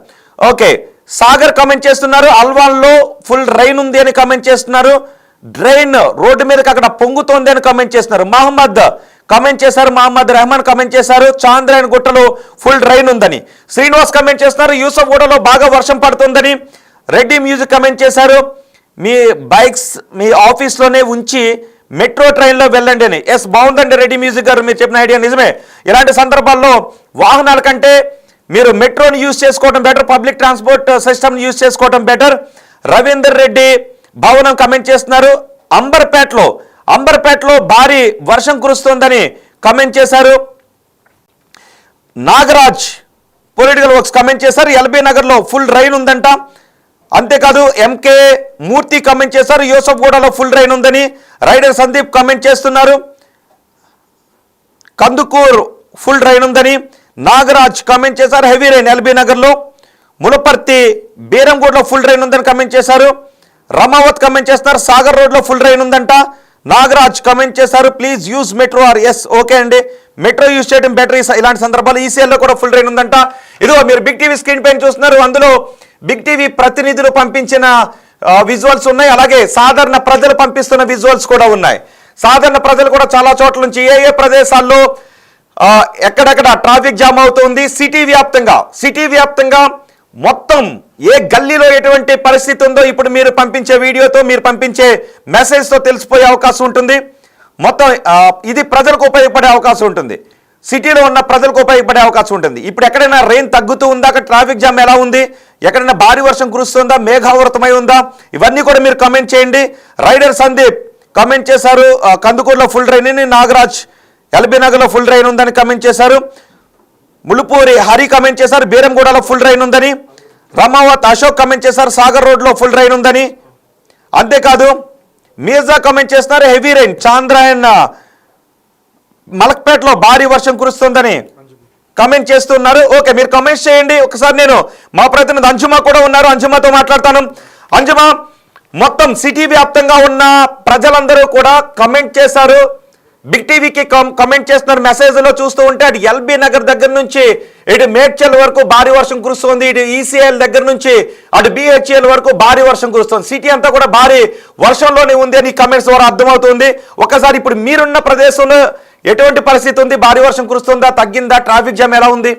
ఓకే, సాగర్ కమెంట్ చేస్తున్నారు అల్వాల్లో ఫుల్ రైన్ ఉంది అని కమెంట్ చేస్తున్నారు. డ్రైన్ రోడ్డు మీదకి అక్కడ పొంగుతోంది అని కమెంట్ చేస్తున్నారు. మహమ్మద్ కమెంట్ చేశారు. మహమ్మద్ రెహమాన్ కమెంట్ చేశారు చాంద్రాయన్ గుట్టలో ఫుల్ రైన్ ఉందని. శ్రీనివాస్ కమెంట్ చేస్తున్నారు యూసఫ్ గూడలో బాగా వర్షం పడుతుందని. రెడ్డి మ్యూజిక్ కమెంట్ చేశారు మీ బైక్స్ మీ ఆఫీస్లోనే ఉంచి మెట్రో ట్రైన్లో వెళ్ళండి అని. ఎస్, బాగుందండి రెడ్డి మ్యూజిక్ గారు, మీరు చెప్పిన ఐడియా నిజమే. ఇలాంటి సందర్భాల్లో వాహనాల కంటే మీరు మెట్రోని యూజ్ చేసుకోవడం better, public transport system use చేసుకోవడం బెటర్. రవీందర్ రెడ్డి భవనం కమెంట్ చేస్తున్నారు అంబర్పేటలో భారీ వర్షం కురుస్తోందని కమెంట్ చేశారు. నాగరాజ్ పొలిటికల్ వర్క్స్ కమెంట్ చేశారు ఎల్బీ నగర్లో ఫుల్ రైన్ ఉందంట. అంతేకాదు ఎంకే మూర్తి కమెంట్ చేశారు యూసఫ్ గూడలో ఫుల్ రైన్ ఉందని. రైడర్ సందీప్ కమెంట్ చేస్తున్నారు కందుకూర్ ఫుల్ రైన్ ఉందని. నాగరాజ్ కమెంట్ చేశారు హెవీ రైన్ ఎల్బీ నగర్లో. ములపర్తి బీరంగూడలో ఫుల్ రైన్ ఉందని కమెంట్ చేశారు. రమావత్ కమెంట్ చేస్తున్నారు సాగర్ రోడ్లో ఫుల్ రైన్ ఉందంట. నాగరాజ్ కమెంట్ చేశారు, please use metro R S. Okay అండి, మెట్రో యూజ్ చేయడం బెటర్ ఇలాంటి సందర్భాలు. ఈసీఎల్లో కూడా ఫుల్ రైన్ ఉందంట. ఇదిగో మీరు బిగ్ టీవీ స్క్రీన్ పైన చూస్తున్నారు, అందులో బిగ్ టీవీ ప్రతినిధులు పంపించిన విజువల్స్ ఉన్నాయి, అలాగే సాధారణ ప్రజలు పంపిస్తున్న విజువల్స్ కూడా ఉన్నాయి. సాధారణ ప్రజలు కూడా చాలా చోట్ల నుంచి ఏ ఏ ప్రదేశాల్లో ఎక్కడెక్కడ ట్రాఫిక్ జామ్ అవుతుంది, సిటీ వ్యాప్తంగా మొత్తం ఏ గల్లీలో ఎటువంటి పరిస్థితి ఉందో ఇప్పుడు మీరు పంపించే వీడియోతో, మీరు పంపించే మెసేజ్తో తెలిసిపోయే అవకాశం ఉంటుంది. మొత్తం ఇది ప్రజలకు ఉపయోగపడే అవకాశం ఉంటుంది, సిటీలో ఉన్న ప్రజలకు ఉపయోగపడే అవకాశం ఉంటుంది. ఇప్పుడు ఎక్కడైనా రెయిన్ తగ్గుతూ ఉందా, అక్కడ ట్రాఫిక్ జామ్ ఎలా ఉంది, ఎక్కడైనా భారీ వర్షం కురుస్తుందా, మేఘావృతమై ఉందా, ఇవన్నీ కూడా మీరు కమెంట్ చేయండి. రైడర్ సందీప్ కమెంట్ చేశారు, కందుకూరులో ఫుల్ రైన్ అని. నాగరాజ్ ఎల్బీ నగర్లో ఫుల్ రైన్ ఉందని కమెంట్ చేశారు. ములుపూరి హరి కమెంట్ చేశారు, బీరంగూడలో ఫుల్ రైన్ ఉందని. రమావత్ అశోక్ కమెంట్ చేశారు, సాగర్ రోడ్లో ఫుల్ రైన్ ఉందని. అంతేకాదు మీర్జా కమెంట్ చేస్తున్నారు, హెవీ రైన్ చాంద్రాయన్ మలక్పేటలో భారీ వర్షం కురుస్తుందని కమెంట్ చేస్తున్నారు. ఓకే, మీరు కమెంట్స్ చేయండి. ఒకసారి నేను మా ప్రతినిధి అంజుమా కూడా ఉన్నారు, అంజుమాతో మాట్లాడతాను. అంజుమా, మొత్తం సిటీ వ్యాప్తంగా ఉన్న ప్రజలందరూ కూడా కమెంట్ చేశారు, బిగ్ టీవీకి కమెంట్ చేస్తున్నారు. మెసేజ్లో చూస్తూ ఉంటే అటు ఎల్బీ నగర్ దగ్గర నుంచి ఇటు మేడ్చల్ వరకు భారీ వర్షం కురుస్తుంది, ఇటు ఈసీఎల్ దగ్గర నుంచి అటు బిహెచ్ఎల్ వరకు భారీ వర్షం కురుస్తుంది. సిటీ అంతా కూడా భారీ వర్షంలోనే ఉంది అని కమెంట్స్ ద్వారా అర్థమవుతుంది. ఒకసారి ఇప్పుడు మీరున్న ప్రదేశంలో ఎటువంటి పరిస్థితి ఉంది, భారీ వర్షం కురుస్తుందా, తగ్గిందా, ట్రాఫిక్ జామ్ ఎలా ఉంది?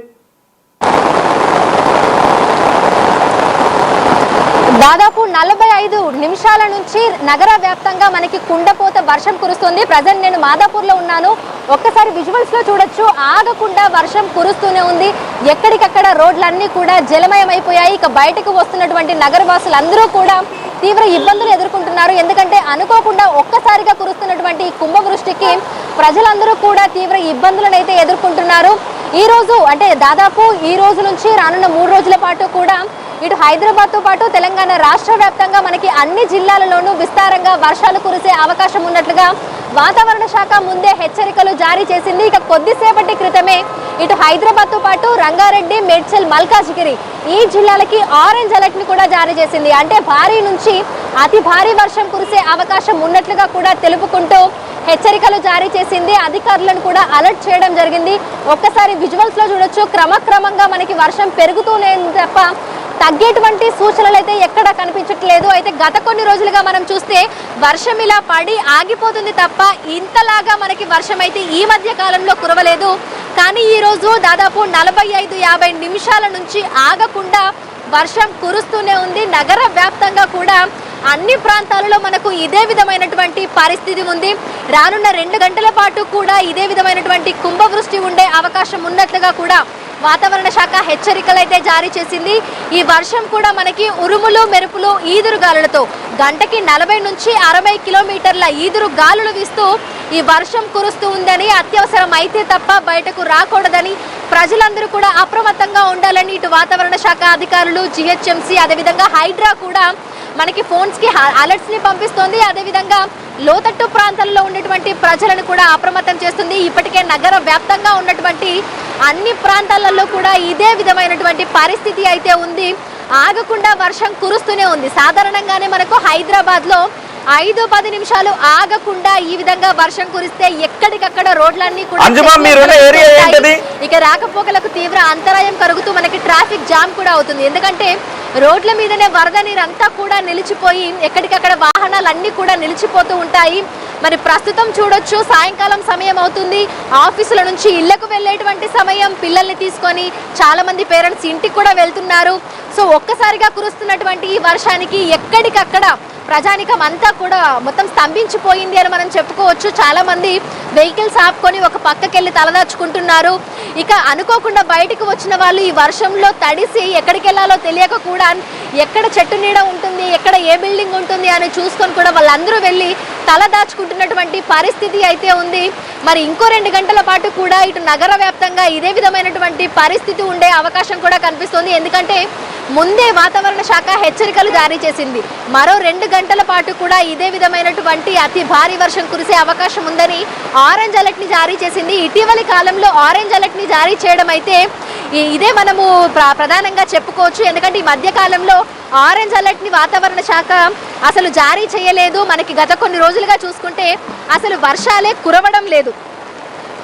దాదాపు 45 నిమిషాల నుంచి నగర వ్యాప్తంగా మనకి కుండపోత వర్షం కురుస్తుంది. ప్రజెంట్ నేను మాదాపూర్లో ఉన్నాను. ఒక్కసారి విజువల్స్ లో చూడొచ్చు, ఆగకుండా వర్షం కురుస్తూనే ఉంది. ఎక్కడికక్కడ రోడ్లన్నీ కూడా జలమయమైపోయాయి. ఇక బయటకు వస్తున్నటువంటి నగరవాసులందరూ కూడా తీవ్ర ఇబ్బందులు ఎదుర్కొంటున్నారు. ఎందుకంటే అనుకోకుండా ఒక్కసారిగా కురుస్తున్నటువంటి కుంభవృష్టికి ప్రజలందరూ కూడా తీవ్ర ఇబ్బందులను అయితే ఎదుర్కొంటున్నారు. ఈ రోజు అంటే దాదాపు ఈ రోజు నుంచి రానున్న 3 రోజుల పాటు కూడా ఇటు హైదరాబాద్తో పాటు తెలంగాణ రాష్ట్ర వ్యాప్తంగా మనకి అన్ని జిల్లాలలోనూ విస్తారంగా వర్షాలు కురిసే అవకాశం ఉన్నట్లుగా వాతావరణ శాఖ ముందే హెచ్చరికలు జారీ చేసింది. ఇక కొద్దిసేపటి క్రితమే ఇటు హైదరాబాద్తో పాటు రంగారెడ్డి, మేడ్చల్, మల్కాజిగిరి ఈ జిల్లాలకి ఆరెంజ్ అలర్ట్ ని కూడా జారీ చేసింది. అంటే భారీ నుంచి అతి భారీ వర్షం కురిసే అవకాశం ఉన్నట్లుగా కూడా తెలుపుకుంటూ హెచ్చరికలు జారీ చేసింది. అధికారులను కూడా అలర్ట్ చేయడం జరిగింది. ఒక్కసారి విజువల్స్ లో చూడొచ్చు, క్రమక్రమంగా మనకి వర్షం పెరుగుతూనే తప్ప తగ్గేటువంటి సూచనలు అయితే ఎక్కడ కనిపించట్లేదు. అయితే గత కొన్ని రోజులుగా మనం చూస్తే వర్షం ఇలా పడి ఆగిపోతుంది తప్ప ఇంతలాగా మనకి వర్షం అయితే ఈ మధ్య కాలంలో కురవలేదు. కానీ ఈ రోజు దాదాపు 45-50 నిమిషాల నుంచి ఆగకుండా వర్షం కురుస్తూనే ఉంది. నగర వ్యాప్తంగా కూడా అన్ని ప్రాంతాలలో మనకు ఇదే విధమైనటువంటి పరిస్థితి ఉంది. రానున్న 2 గంటల పాటు కూడా ఇదే విధమైనటువంటి కుంభవృష్టి ఉండే అవకాశం ఉన్నట్లుగా కూడా వాతావరణ శాఖ హెచ్చరికలు అయితే జారీ చేసింది. ఈ వర్షం కూడా మనకి ఉరుములు, మెరుపులు, ఈదురు గాలులతో గంటకి 40 నుంచి 60 కిలోమీటర్ల ఈదురు గాలులు వీస్తూ ఈ వర్షం కురుస్తూ ఉందని, అత్యవసరం అయితే తప్ప బయటకు రాకూడదని, ప్రజలందరూ కూడా అప్రమత్తంగా ఉండాలని ఇటు వాతావరణ శాఖ అధికారులు, జిహెచ్ఎంసీ, అదేవిధంగా హైడ్రా కూడా మనకి ఫోన్స్ కి అలర్ట్స్ ని పంపిస్తోంది. అదేవిధంగా లోతట్టు ప్రాంతాల్లో ఉన్నటువంటి ప్రజలను కూడా అప్రమత్తం చేస్తుంది. ఇప్పటికే నగర వ్యాప్తంగా ఉన్నటువంటి అన్ని ప్రాంతాలలో కూడా ఇదే విధమైనటువంటి పరిస్థితి అయితే ఉంది. ఆగకుండా వర్షం కురుస్తూనే ఉంది. సాధారణంగానే మనకు హైదరాబాద్ లో 5-10 నిమిషాలు ఆగకుండా ఈ విధంగా వర్షం కురిస్తే ఎక్కడికక్కడ రోడ్లన్నీ కూడా ఇక రాకపోకలకు తీవ్ర అంతరాయం కలుగుతూ మనకి ట్రాఫిక్ జామ్ కూడా అవుతుంది. ఎందుకంటే రోడ్ల మీదనే వరద నీరంతా కూడా నిలిచిపోయి ఎక్కడికక్కడ వాహనాలన్నీ కూడా నిలిచిపోతూ ఉంటాయి. మరి ప్రస్తుతం చూడొచ్చు, సాయంకాలం సమయం అవుతుంది, ఆఫీసుల నుంచి ఇళ్లకు వెళ్ళేటువంటి సమయం, పిల్లల్ని తీసుకొని చాలా మంది పేరెంట్స్ ఇంటికి కూడా వెళ్తున్నారు. సో ఒక్కసారిగా కురుస్తున్నటువంటి ఈ వర్షానికి ఎక్కడికక్కడ ప్రజానికం అంతా కూడా మొత్తం స్తంభించిపోయింది అని మనం చెప్పుకోవచ్చు. చాలా మంది వెహికల్స్ ఆపుకొని ఒక పక్కకెళ్ళి తలదాచుకుంటున్నారు. ఇక అనుకోకుండా బయటకు వచ్చిన వాళ్ళు ఈ వర్షంలో తడిసి ఎక్కడికి వెళ్ళాలో తెలియక కూడా ఎక్కడ చెట్టు నీడ ఉంటుంది, ఎక్కడ ఏ బిల్డింగ్ ఉంటుంది అని చూసుకొని కూడా వాళ్ళందరూ వెళ్ళి తల దాచుకుంటున్నటువంటి పరిస్థితి అయితే ఉంది. మరి ఇంకో 2 గంటల పాటు కూడా ఇటు నగర వ్యాప్తంగా ఇదే విధమైనటువంటి పరిస్థితి ఉండే అవకాశం కూడా కనిపిస్తుంది. ఎందుకంటే ముందే వాతావరణ శాఖ హెచ్చరికలు జారీ చేసింది. మరో 2 గంటల పాటు కూడా ఇదే విధమైనటువంటి అతి భారీ వర్షం కురిసే అవకాశం ఉందని ఆరెంజ్ అలర్ట్ ని జారీ చేసింది. ఇటీవలి కాలంలో ఆరెంజ్ అలర్ట్ ని జారీ చేయడం అయితే ఇదే మనము ప్రధానంగా చెప్పుకోవచ్చు. ఎందుకంటే ఈ మధ్య కాలంలో ఆరెంజ్ అలర్ట్ ని వాతావరణ శాఖ అసలు జారీ చేయలేదు. మనకి గత కొన్ని రోజులుగా చూసుకుంటే అసలు వర్షాలే కురవడం లేదు.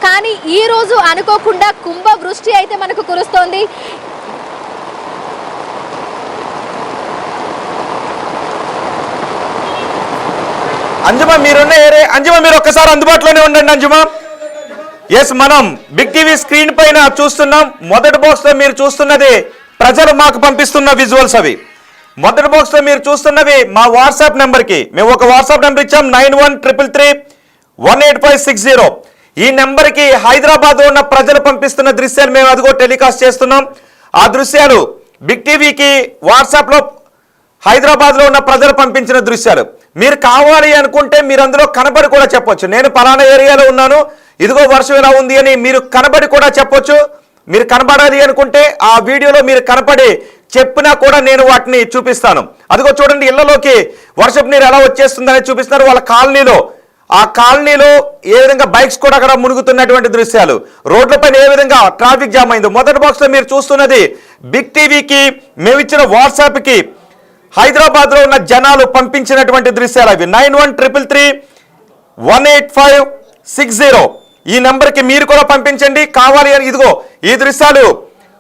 కానీ ఈ రోజు అనుకోకుండా కుంభ వృష్టి అయితే మనకు కురుస్తోంది. అంజుమ మీరు ఒక్కసారి అందుబాటులోనే ఉండండి అంజుమ. ఎస్, మనం బిగ్ టీవీ స్క్రీన్ పైన చూస్తున్నాం. మొదటి బాక్స్ లో మీరు చూస్తున్నది ప్రజలు మాకు పంపిస్తున్న విజువల్స్. అవి మొదటి బాక్స్ లో మీరు చూస్తున్నవి మా వాట్సాప్ నెంబర్ కి మేము ఒక వాట్సాప్ నెంబర్ ఇచ్చాం 9133318560. ఈ నెంబర్ కి హైదరాబాద్ లో ఉన్న ప్రజలు పంపిస్తున్న దృశ్యాలు మేము అదిగో టెలికాస్ట్ చేస్తున్నాం. ఆ దృశ్యాలు బిగ్ టీవీకి వాట్సాప్ లో హైదరాబాద్ లో ఉన్న ప్రజలు పంపించిన దృశ్యాలు. మీరు కావాలి అనుకుంటే మీరు అందులో కనబడి కూడా చెప్పొచ్చు, నేను పలానా ఏరియాలో ఉన్నాను, ఇదిగో వర్షం ఎలా ఉంది అని మీరు కనబడి కూడా చెప్పొచ్చు. మీరు కనబడాలి అనుకుంటే ఆ వీడియోలో మీరు కనపడి చెప్పినా కూడా నేను వాటిని చూపిస్తాను. అదిగో చూడండి, ఇళ్లలోకి వర్షపు నీరు ఎలా వచ్చేస్తుందని చూపిస్తున్నారు. వాళ్ళ ఆ కాలనీలో ఏ విధంగా బైక్స్ కూడా అక్కడ మునుగుతున్నటువంటి దృశ్యాలు, రోడ్లపైన ఏ విధంగా ట్రాఫిక్ జామ్ అయిందో. మొదటి బాక్స్ లో మీరు చూస్తున్నది బిగ్ టీవీకి మేము ఇచ్చిన వాట్సాప్ కి హైదరాబాద్ లో ఉన్న జనాలు పంపించినటువంటి దృశ్యాలు. అవి 9133318560. ఈ నెంబర్ కి మీరు కూడా పంపించండి. కావాలి అని ఇదిగో ఈ దృశ్యాలు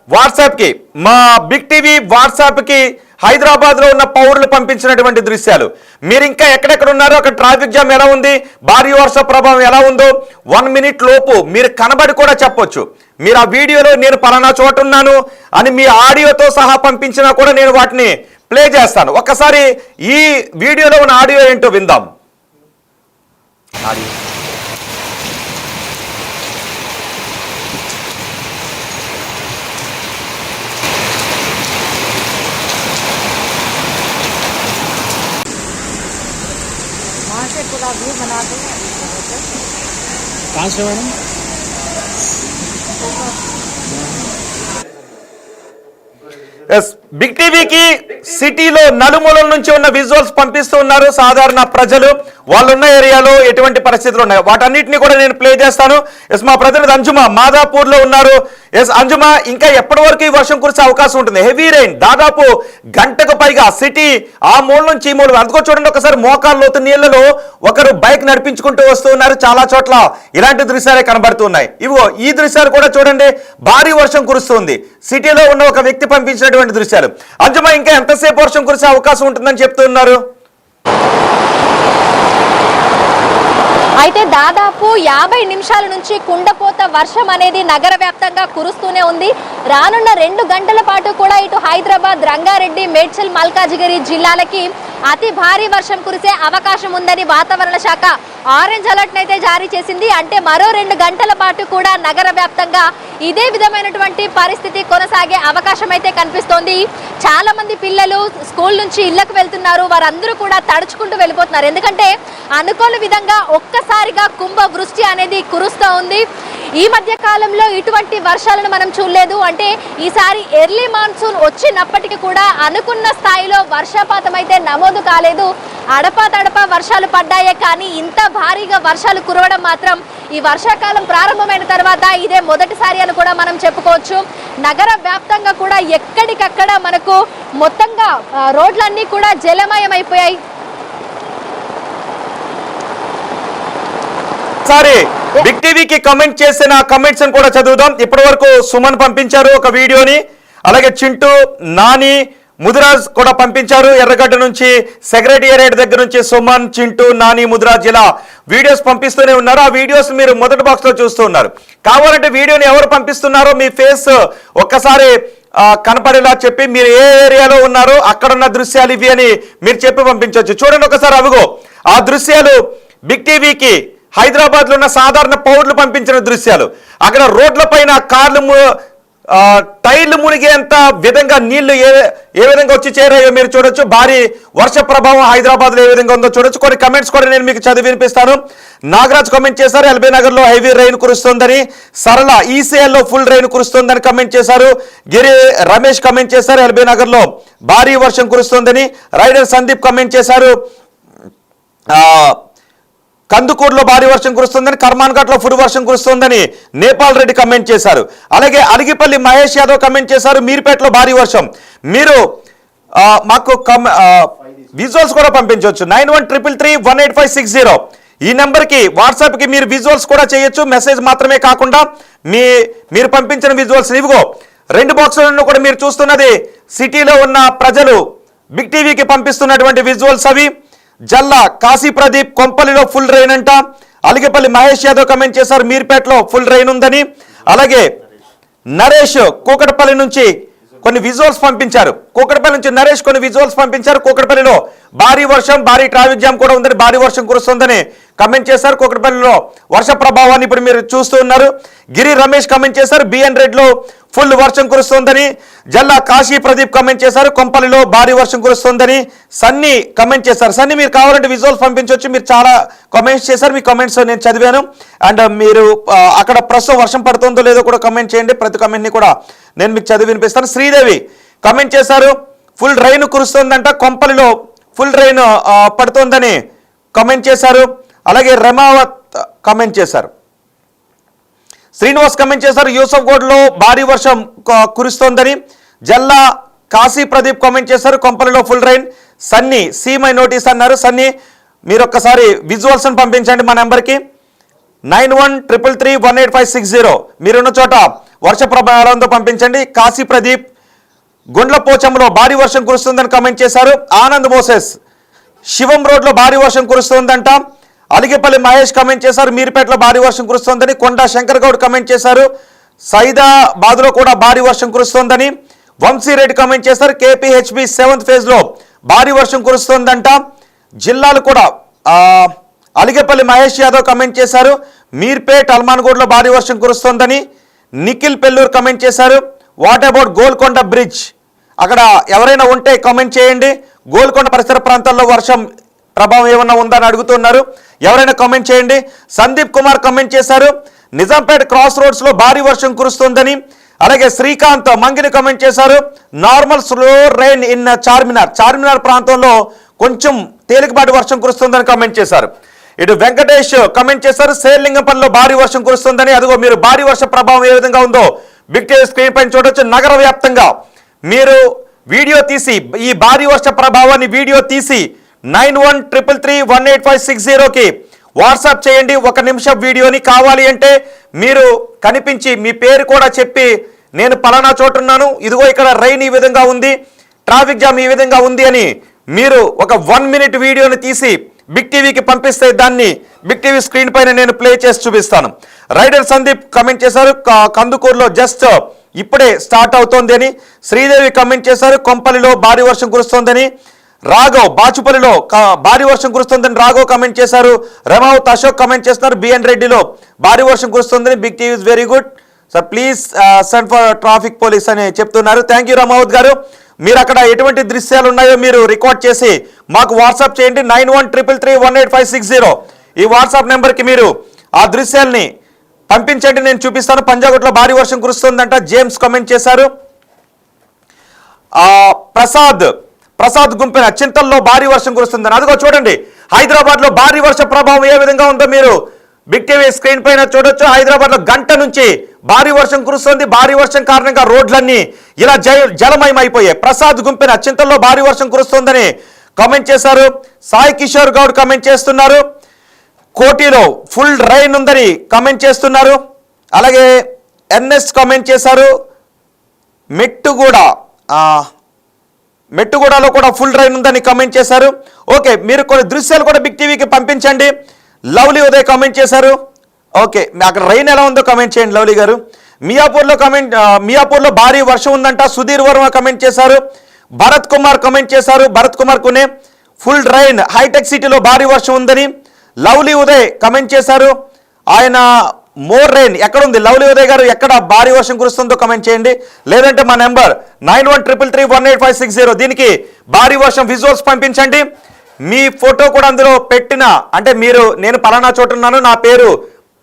వాట్సాప్ కి, మా బిగ్ టీవీ వాట్సాప్ కి హైదరాబాద్ లో ఉన్న పౌరులు పంపించినటువంటి దృశ్యాలు. మీరు ఇంకా ఎక్కడెక్కడ ఉన్నారో అక్కడ ట్రాఫిక్ జామ్ ఎలా ఉంది, భారీ వర్ష ప్రభావం ఎలా ఉందో 1 మినిట్ లోపు మీరు కనబడి కూడా చెప్పొచ్చు. మీరు ఆ వీడియోలో నేను పలానా చోట ఉన్నాను అని మీ ఆడియోతో సహా పంపించినా కూడా నేను వాటిని ప్లే చేస్తాను. ఒక్కసారి ఈ వీడియోలో ఉన్న ఆడియో ఏంటో విందాం. బిగ్ టీవీకి సిటీలో నలుమూలల నుంచి ఉన్న విజువల్స్ పంపిస్తూ ఉన్నారు సాధారణ ప్రజలు. వాళ్ళు ఉన్న ఏరియాలో ఎటువంటి పరిస్థితులు ఉన్నాయి వాటన్నిటిని కూడా నేను ప్లే చేస్తాను. ఎస్, మా ప్రతినిధి అంజుమ మాదాపూర్ లో ఉన్నారు. ఎస్ అంజుమ, ఇంకా ఎప్పటి వరకు ఈ వర్షం కురిసే అవకాశం ఉంటుంది? హెవీ రెయిన్ దాదాపు గంటకు పైగా సిటీ ఆ మూల నుంచి ఈ మూల. అందుకో చూడండి, ఒకసారి మోకాళ్ళ లోతు నీళ్లలో ఒకరు బైక్ నడిపించుకుంటూ వస్తూ ఉన్నారు. చాలా చోట్ల ఇలాంటి దృశ్యాలే కనబడుతున్నాయి. ఇవో ఈ దృశ్యాలు కూడా చూడండి, భారీ వర్షం కురుస్తుంది. సిటీలో ఉన్న ఒక వ్యక్తి పంపించినటువంటి దృశ్యాలు. అంజుమ, ఇంకా ఎంతసేపు వర్షం కురిసే అవకాశం ఉంటుందని చెప్తున్నారు? అయితే దాదాపు 50 నిమిషాల నుంచి కుండపోత వర్షం అనేది నగర వ్యాప్తంగా కురుస్తూనే ఉంది. రానున్న 2 గంటల పాటు కూడా ఇటు హైదరాబాద్, రంగారెడ్డి, మేడ్చల్, మల్కాజిగిరి జిల్లాలకి అతి భారీ వర్షం కురిసే అవకాశం ఉందని వాతావరణ శాఖ ఆరెంజ్ అలర్ట్ అయితే జారీ చేసింది. అంటే మరో 2 గంటల పాటు కూడా నగర వ్యాప్తంగా ఇదే విధమైనటువంటి పరిస్థితి కొనసాగే అవకాశం అయితే కనిపిస్తోంది. చాలా మంది పిల్లలు స్కూల్ నుంచి ఇళ్లకు వెళ్తున్నారు. వారందరూ కూడా తడుచుకుంటూ వెళ్ళిపోతున్నారు. ఎందుకంటే అనుకోని విధంగా ఒక్కసారిగా కుంభ వృష్టి అనేది కురుస్తూ ఉంది. ఈ మధ్య కాలంలో ఇటువంటి వర్షాలను మనం చూడలేదు. అంటే ఈసారి ఎర్లీ మాన్సూన్ వచ్చినప్పటికీ కూడా అనుకున్న స్థాయిలో వర్షపాతం అయితే నమోదు కాలేదు. అడపాదడపా వర్షాలు పడ్డాయే కానీ ఇంత భారీగా వర్షాలు కురవడం మాత్రం ఈ వర్షాకాలం ప్రారంభమైన తర్వాత ఇదే మొదటిసారి అని కూడా మనం చెప్పుకోవచ్చు. నగర వ్యాప్తంగా కూడా ఎక్కడికక్కడ మనకు మొత్తంగా రోడ్లన్నీ కూడా జలమయమైపోయాయి. సరే, బిగ్ టీవీకి కమెంట్ చేసిన కమెంట్స్ కూడా చదువుదాం. ఇప్పటి వరకు సుమన్ పంపించారు ఒక వీడియోని, అలాగే చింటూ, నాని, ముదిరాజ్ కూడా పంపించారు. ఎర్రగడ్డ నుంచి సెక్రటేరియట్ దగ్గర నుంచి సుమన్, చింటూ, నాని, ముదిరాజ్ ఇలా వీడియోస్ పంపిస్తూనే ఉన్నారు. ఆ వీడియోస్ మీరు మొదటి బాక్స్ లో చూస్తూ ఉన్నారు. కావాలంటే వీడియోని ఎవరు పంపిస్తున్నారో మీ ఫేస్ ఒక్కసారి కనపడేలా చెప్పి మీరు ఏ ఏరియాలో ఉన్నారో అక్కడున్న దృశ్యాలు ఇవి అని మీరు చెప్పి పంపించవచ్చు. చూడండి ఒకసారి, అవిగో ఆ దృశ్యాలు బిగ్ టీవీకి హైదరాబాద్ లో ఉన్న సాధారణ పౌరులు పంపించిన దృశ్యాలు. అక్కడ రోడ్ల పైన కార్లు టైర్లు మునిగేంత విధంగా నీళ్లు ఏ విధంగా వచ్చి చేరాయో మీరు చూడొచ్చు. భారీ వర్ష ప్రభావం హైదరాబాద్ లో ఏ విధంగా ఉందో చూడొచ్చు. కొన్ని కమెంట్స్ కూడా నేను మీకు చదివి వినిపిస్తాను. నాగరాజ్ కమెంట్ చేశారు, ఎల్బీ నగర్ లో హెవీ రెయిన్ కురుస్తుందని. సరళ ఈసీఎల్ లో ఫుల్ రెయిన్ కురుస్తుందని కమెంట్ చేశారు. గిరి రమేష్ కమెంట్ చేశారు, ఎల్బీ నగర్ లో భారీ వర్షం కురుస్తుందని. రైడర్ సందీప్ కమెంట్ చేశారు, కందుకూరులో భారీ వర్షం కురుస్తుందని, కర్మాన్ఘాట్లో ఫుల్ వర్షం కురుస్తుందని నేపాల్ రెడ్డి కమెంట్ చేశారు. అలాగే అలిగిపల్లి మహేష్ యాదవ్ కమెంట్ చేశారు, మీర్పేటలో భారీ వర్షం. మీరు మాకు విజువల్స్ కూడా పంపించవచ్చు. 9133318560 ఈ నెంబర్కి వాట్సాప్కి మీరు విజువల్స్ కూడా చేయొచ్చు. మెసేజ్ మాత్రమే కాకుండా మీరు పంపించిన విజువల్స్ ఇవిగో 2 బాక్సులను కూడా మీరు చూస్తున్నది సిటీలో ఉన్న ప్రజలు బిగ్ టీవీకి పంపిస్తున్నటువంటి విజువల్స్. అవి జల్లా కాశీ ప్రదీప్ కొంపల్లిలో ఫుల్ రెయిన్ అంట. అలిగపల్లి మహేష్ యాదవ్ కమెంట్ చేశారు, మీర్పేటలో ఫుల్ రెయిన్ ఉందని. అలాగే నరేష్ కూకటపల్లి నుంచి కొన్ని విజువల్స్ పంపించారు. కూకటపల్లి నుంచి నరేష్ కొన్ని విజువల్స్ పంపించారు. కూకటపల్లిలో భారీ వర్షం, భారీ ట్రాఫిక్ జామ్ కూడా ఉందని, భారీ వర్షం కురుస్తుందని కమెంట్ చేశారు. కూకటపల్లిలో వర్ష ప్రభావాన్ని ఇప్పుడు మీరు చూస్తూ ఉన్నారు. గిరి రమేష్ కమెంట్ చేశారు, బిఎన్ రెడ్డిలో ఫుల్ వర్షం కురుస్తుందని. జల్లా కాశీ ప్రదీప్ కమెంట్ చేశారు, కొంపల్లిలో భారీ వర్షం కురుస్తుందని. సన్నీ కమెంట్ చేశారు. సన్నీ మీరు కావాలంటే విజువల్స్ పంపించవచ్చు. మీరు చాలా కామెంట్స్ చేశారు, మీ కామెంట్స్ నేను చదివాను. అండ్ మీరు అక్కడ ప్రస్తుతం వర్షం పడుతుందో లేదో కూడా కమెంట్ చేయండి. ప్రతి కమెంట్ని కూడా నేను మీకు చదివి వినిపిస్తాను. శ్రీదేవి కమెంట్ చేశారు, ఫుల్ రైన్ కురుస్తుందంట, కొంపల్లిలో ఫుల్ రైన్ పడుతుందని కమెంట్ చేశారు. అలాగే రమావత్ కమెంట్ చేశారు. శ్రీనివాస్ కమెంట్ చేశారు, యూసఫ్గూడలో భారీ వర్షం కురుస్తోందని. జల్లా కాశీ ప్రదీప్ కమెంట్ చేశారు, కొంపల్లిలో full rain. Sunny see my notice అన్నారు. సన్నీ మీరు ఒక్కసారి విజువల్స్ని పంపించండి మా నెంబర్కి 9133318560. మీరున్న చోట వర్ష ప్రభావంతో పంపించండి. కాశీ ప్రదీప్ గుండ్లపోచంలో భారీ వర్షం కురుస్తుందని కమెంట్ చేశారు. ఆనంద్ మోసెస్ శివం రోడ్లో భారీ వర్షం కురుస్తుందంట. అలిగిపల్లి మహేష్ కమెంట్ చేశారు, మీర్పేటలో భారీ వర్షం కురుస్తోందని. కొండా శంకర్ గౌడ్ కమెంట్ చేశారు, సైదాబాద్లో కూడా భారీ వర్షం కురుస్తోందని. వంశీరెడ్డి కమెంట్ చేశారు, కేపీహెచ్బి 7th ఫేజ్లో భారీ వర్షం కురుస్తోందంట. జిల్లాలు కూడా అలిగిపల్లి మహేష్ యాదవ్ కమెంట్ చేశారు, మీర్పేట్ హల్మాన్గూడ్లో భారీ వర్షం కురుస్తోందని. నిఖిల్ పెల్లూరు కమెంట్ చేశారు, వాట్ అబౌట్ గోల్కొండ బ్రిడ్జ్, అక్కడ ఎవరైనా ఉంటే కామెంట్ చేయండి. గోల్కొండ పరిసర ప్రాంతాల్లో వర్షం ప్రభావం ఏమన్నా ఉందని అడుగుతున్నారు, ఎవరైనా కామెంట్ చేయండి. సందీప్ కుమార్ కామెంట్ చేశారు, నిజాంపేట క్రాస్ రోడ్స్లో భారీ వర్షం కురుస్తుందని. అలాగే శ్రీకాంత్ మంగిని కామెంట్ చేశారు, normal slow rain in Charminar ప్రాంతంలో కొంచెం తేలికపాటి వర్షం కురుస్తుందని కామెంట్ చేశారు. ఇటు వెంకటేష్ కామెంట్ చేశారు, శేర్లింగంపల్లిలో భారీ వర్షం కురుస్తుందని. అదిగో మీరు భారీ వర్ష ప్రభావం ఏ విధంగా ఉందో బిగ్ టీవీ స్క్రీన్ పైన చూడొచ్చు. నగర వ్యాప్తంగా మీరు వీడియో తీసి ఈ భారీ వర్ష ప్రభావాన్ని వీడియో తీసి 9133318560కి వాట్సాప్ చేయండి. 1 నిమిషం వీడియోని కావాలి అంటే మీరు కనిపించి మీ పేరు కూడా చెప్పి నేను పలానా చోటున్నాను, ఇదిగో ఇక్కడ రైన్ ఈ విధంగా ఉంది, ట్రాఫిక్ జామ్ ఈ విధంగా ఉంది అని మీరు ఒక 1 మినిట్ వీడియోని తీసి బిగ్ టీవీకి పంపిస్తే దాన్ని బిగ్ టీవీ స్క్రీన్ పైన నేను ప్లే చేసి చూపిస్తాను. రైడర్ సందీప్ కమెంట్ చేశారు, కందుకూరులో జస్ట్ ఇప్పుడే స్టార్ట్ అవుతోంది అని. శ్రీదేవి కమెంట్ చేశారు, కొంపల్లిలో భారీ వర్షం కురుస్తోందని. రాఘవ్ బాచుపల్లిలో భారీ వర్షం కురుస్తుందని రాఘవ్ కమెంట్ చేశారు. రమావత్ అశోక్ కమెంట్ చేస్తున్నారు, బిఎన్ రెడ్డిలో భారీ వర్షం కురుస్తుందని. Big TV is very good sir, please send for traffic police అని చెప్తున్నారు. థ్యాంక్ యూ రమావత్ గారు. మీరు అక్కడ ఎటువంటి దృశ్యాలు ఉన్నాయో మీరు రికార్డ్ చేసి మాకు వాట్సాప్ చేయండి. 9133318560 ఈ వాట్సాప్ నెంబర్కి మీరు ఆ దృశ్యాల్ని పంపించండి, నేను చూపిస్తాను. పంజాగుట్లో భారీ వర్షం కురుస్తుందంట జేమ్స్ కమెంట్ చేశారు. ప్రసాద్ గుంపెన చింతల్లో భారీ వర్షం కురుస్తుందని. అదిగో చూడండి, హైదరాబాద్లో భారీ వర్ష ప్రభావం ఏ విధంగా ఉందో మీరు బిగ్ టీవీ స్క్రీన్ పైన చూడొచ్చు. హైదరాబాద్లో గంట నుంచి భారీ వర్షం కురుస్తుంది. భారీ వర్షం కారణంగా రోడ్లన్నీ ఇలా జలమయమైపోయాయి. ప్రసాద్ గుంపెన చింతల్లో భారీ వర్షం కురుస్తుందని కామెంట్ చేశారు. సాయి కిషోర్ గౌడ్ కామెంట్ చేస్తున్నారు, కోటిలో ఫుల్ రైన్ ఉందని కామెంట్ చేస్తున్నారు. అలాగే ఎన్ఎస్ కామెంట్ చేశారు, మెట్టుగూడలో కూడా ఫుల్ రైన్ ఉందని కామెంట్ చేశారు. ఓకే, మీరు కొన్ని దృశ్యాలు కూడా బిగ్ టీవీకి పంపించండి. లవ్లీ ఉదయ్ కామెంట్ చేశారు. ఓకే, అక్కడ రైన్ ఎలా ఉందో కామెంట్ చేయండి లవ్లీ గారు. మియాపూర్లో భారీ వర్షం ఉందంట సుధీర్ వర్మ కామెంట్ చేశారు. భరత్ కుమార్ కామెంట్ చేశారు, భరత్ కుమార్ కునే ఫుల్ రైన్ హైటెక్ సిటీలో భారీ వర్షం ఉందని. లవ్లీ ఉదయ్ కామెంట్ చేశారు, ఆయన మోర్ రైన్ ఎక్కడ ఉంది లవ్లీ ఉదయ్ గారు, ఎక్కడ భారీ వర్షం కురుస్తుందో కామెంట్ చేయండి. లేదంటే మా నెంబర్ 9133318560 దీనికి భారీ వర్షం విజువల్స్ పంపించండి. మీ ఫోటో కూడా అందులో పెట్టిన అంటే నేను పలానా చోట ఉన్నాను, నా పేరు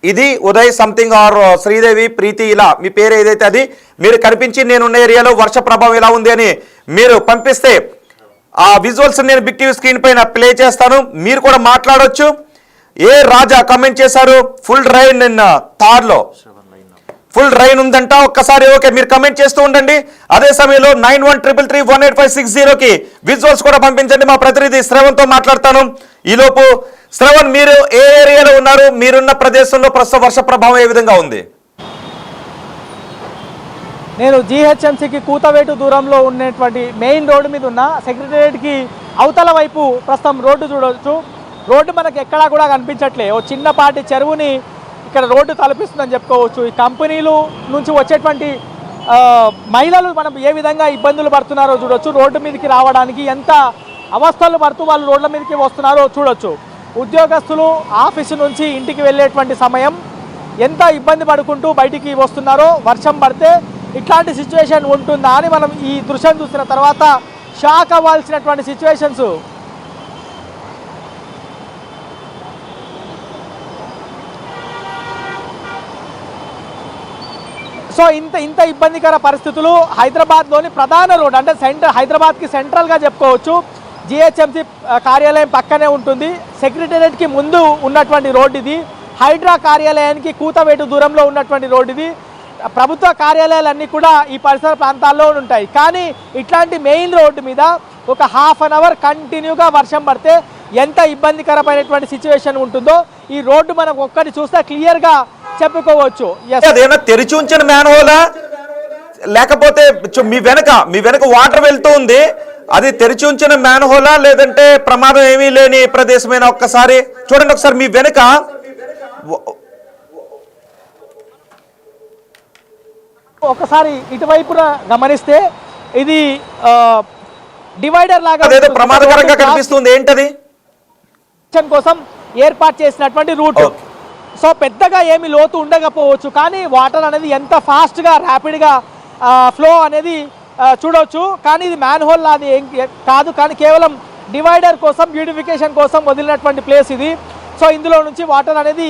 ఇది ఉదయ్ సంథింగ్ ఆర్ శ్రీదేవి ప్రీతి, ఇలా మీ పేరు ఏదైతే అది మీరు కనిపించి నేనున్న ఏరియాలో వర్ష ప్రభావం ఎలా ఉంది అని మీరు పంపిస్తే ఆ విజువల్స్ నేను బిగ్ టీవీ స్క్రీన్ పైన ప్లే చేస్తాను. మీరు కూడా మాట్లాడొచ్చు. ఏ రాజా కమెంట్ చేశారు, ఫుల్ రైన్ నిన్న తార్లో ఫుల్ రైన్ ఉందంట. ఒక్కసారి ఓకే మీరు కమెంట్ చేస్తూ ఉండండి. అదే సమయంలో 9133318560కి విజువల్స్ కూడా పంపించండి. మా ప్రతినిధి శ్రవణ్తో మాట్లాడతాను. ఈలోపు శ్రవణ్, మీరు ఏ ఏరియాలో ఉన్నారు? మీరున్న ప్రదేశంలో ప్రస్తుత వర్ష ప్రభావం ఏ విధంగా ఉంది? నేను జీహెచ్ఎంసీకి కూతవేటు దూరంలో ఉన్నటువంటి మెయిన్ రోడ్డు మీద ఉన్న సెక్రటేరియట్కి అవతల వైపు ప్రస్తుతం రోడ్డు చూడవచ్చు. రోడ్డు మనకు ఎక్కడా కూడా కనిపించట్లే. ఓ చిన్నపాటి చెరువుని ఇక్కడ రోడ్డు తలపిస్తుందని చెప్పుకోవచ్చు. ఈ కంపెనీలు నుంచి వచ్చేటువంటి మహిళలు మనం ఏ విధంగా ఇబ్బందులు పడుతున్నారో చూడొచ్చు. రోడ్డు మీదకి రావడానికి ఎంత అవస్థలు పడుతూ వాళ్ళు రోడ్ల మీదకి వస్తున్నారో చూడొచ్చు. ఉద్యోగస్తులు ఆఫీసు నుంచి ఇంటికి వెళ్ళేటువంటి సమయం ఎంత ఇబ్బంది పడుకుంటూ బయటికి వస్తున్నారో, వర్షం పడితే ఇట్లాంటి సిచ్యువేషన్ ఉంటుందా అని మనం ఈ దృశ్యం చూసిన తర్వాత షాక్ అవ్వాల్సినటువంటి సిచ్యువేషన్స్. సో ఇంత ఇబ్బందికర పరిస్థితులు హైదరాబాద్లోని ప్రధాన రోడ్ అంటే హైదరాబాద్కి సెంట్రల్గా చెప్పుకోవచ్చు. జిహెచ్ఎంసీ కార్యాలయం పక్కనే ఉంటుంది. సెక్రటేరియట్కి ముందు ఉన్నటువంటి రోడ్ ఇది. హైడ్రా కార్యాలయానికి కూతవేటు దూరంలో ఉన్నటువంటి రోడ్ ఇది. ప్రభుత్వ కార్యాలయాలన్నీ కూడా ఈ పరిసర ప్రాంతాల్లో ఉంటాయి. కానీ ఇట్లాంటి మెయిన్ రోడ్డు మీద ఒక హాఫ్ అన్ అవర్ కంటిన్యూగా వర్షం పడితే ఎంత ఇబ్బందికరమైనటువంటి సిచ్యువేషన్ ఉంటుందో ఈ రోడ్డు మనకు ఒక్కటి చూస్తే క్లియర్గా చెప్పుకోవచ్చు. అదేనా తెరిచి ఉంచిన మ్యాన్ హోలా, లేకపోతే మీ వెనక వాటర్ వెళ్తూ ఉంది, అది తెరిచి ఉంచిన మ్యాన్ హోలా, లేదంటే ప్రమాదం ఏమీ లేని ప్రదేశమైనా? ఒక్కసారి చూడండి, ఒకసారి మీ వెనక ఒకసారి ఇటువైపున గమనిస్తే ఇది డివైడర్ లాగా ప్రమాదకరంగా కనిపిస్తుంది. ఏంటది? కోసం ఏర్పాటు చేసినటువంటి రూట్. సో పెద్దగా ఏమి లోతు ఉండకపోవచ్చు, కానీ వాటర్ అనేది ఎంత ఫాస్ట్గా ర్యాపిడ్గా ఫ్లో అనేది చూడవచ్చు. కానీ ఇది మ్యాన్ హోల్ అది కాదు, కానీ కేవలం డివైడర్ కోసం, బ్యూటిఫికేషన్ కోసం వదిలినటువంటి ప్లేస్ ఇది. సో ఇందులో నుంచి వాటర్ అనేది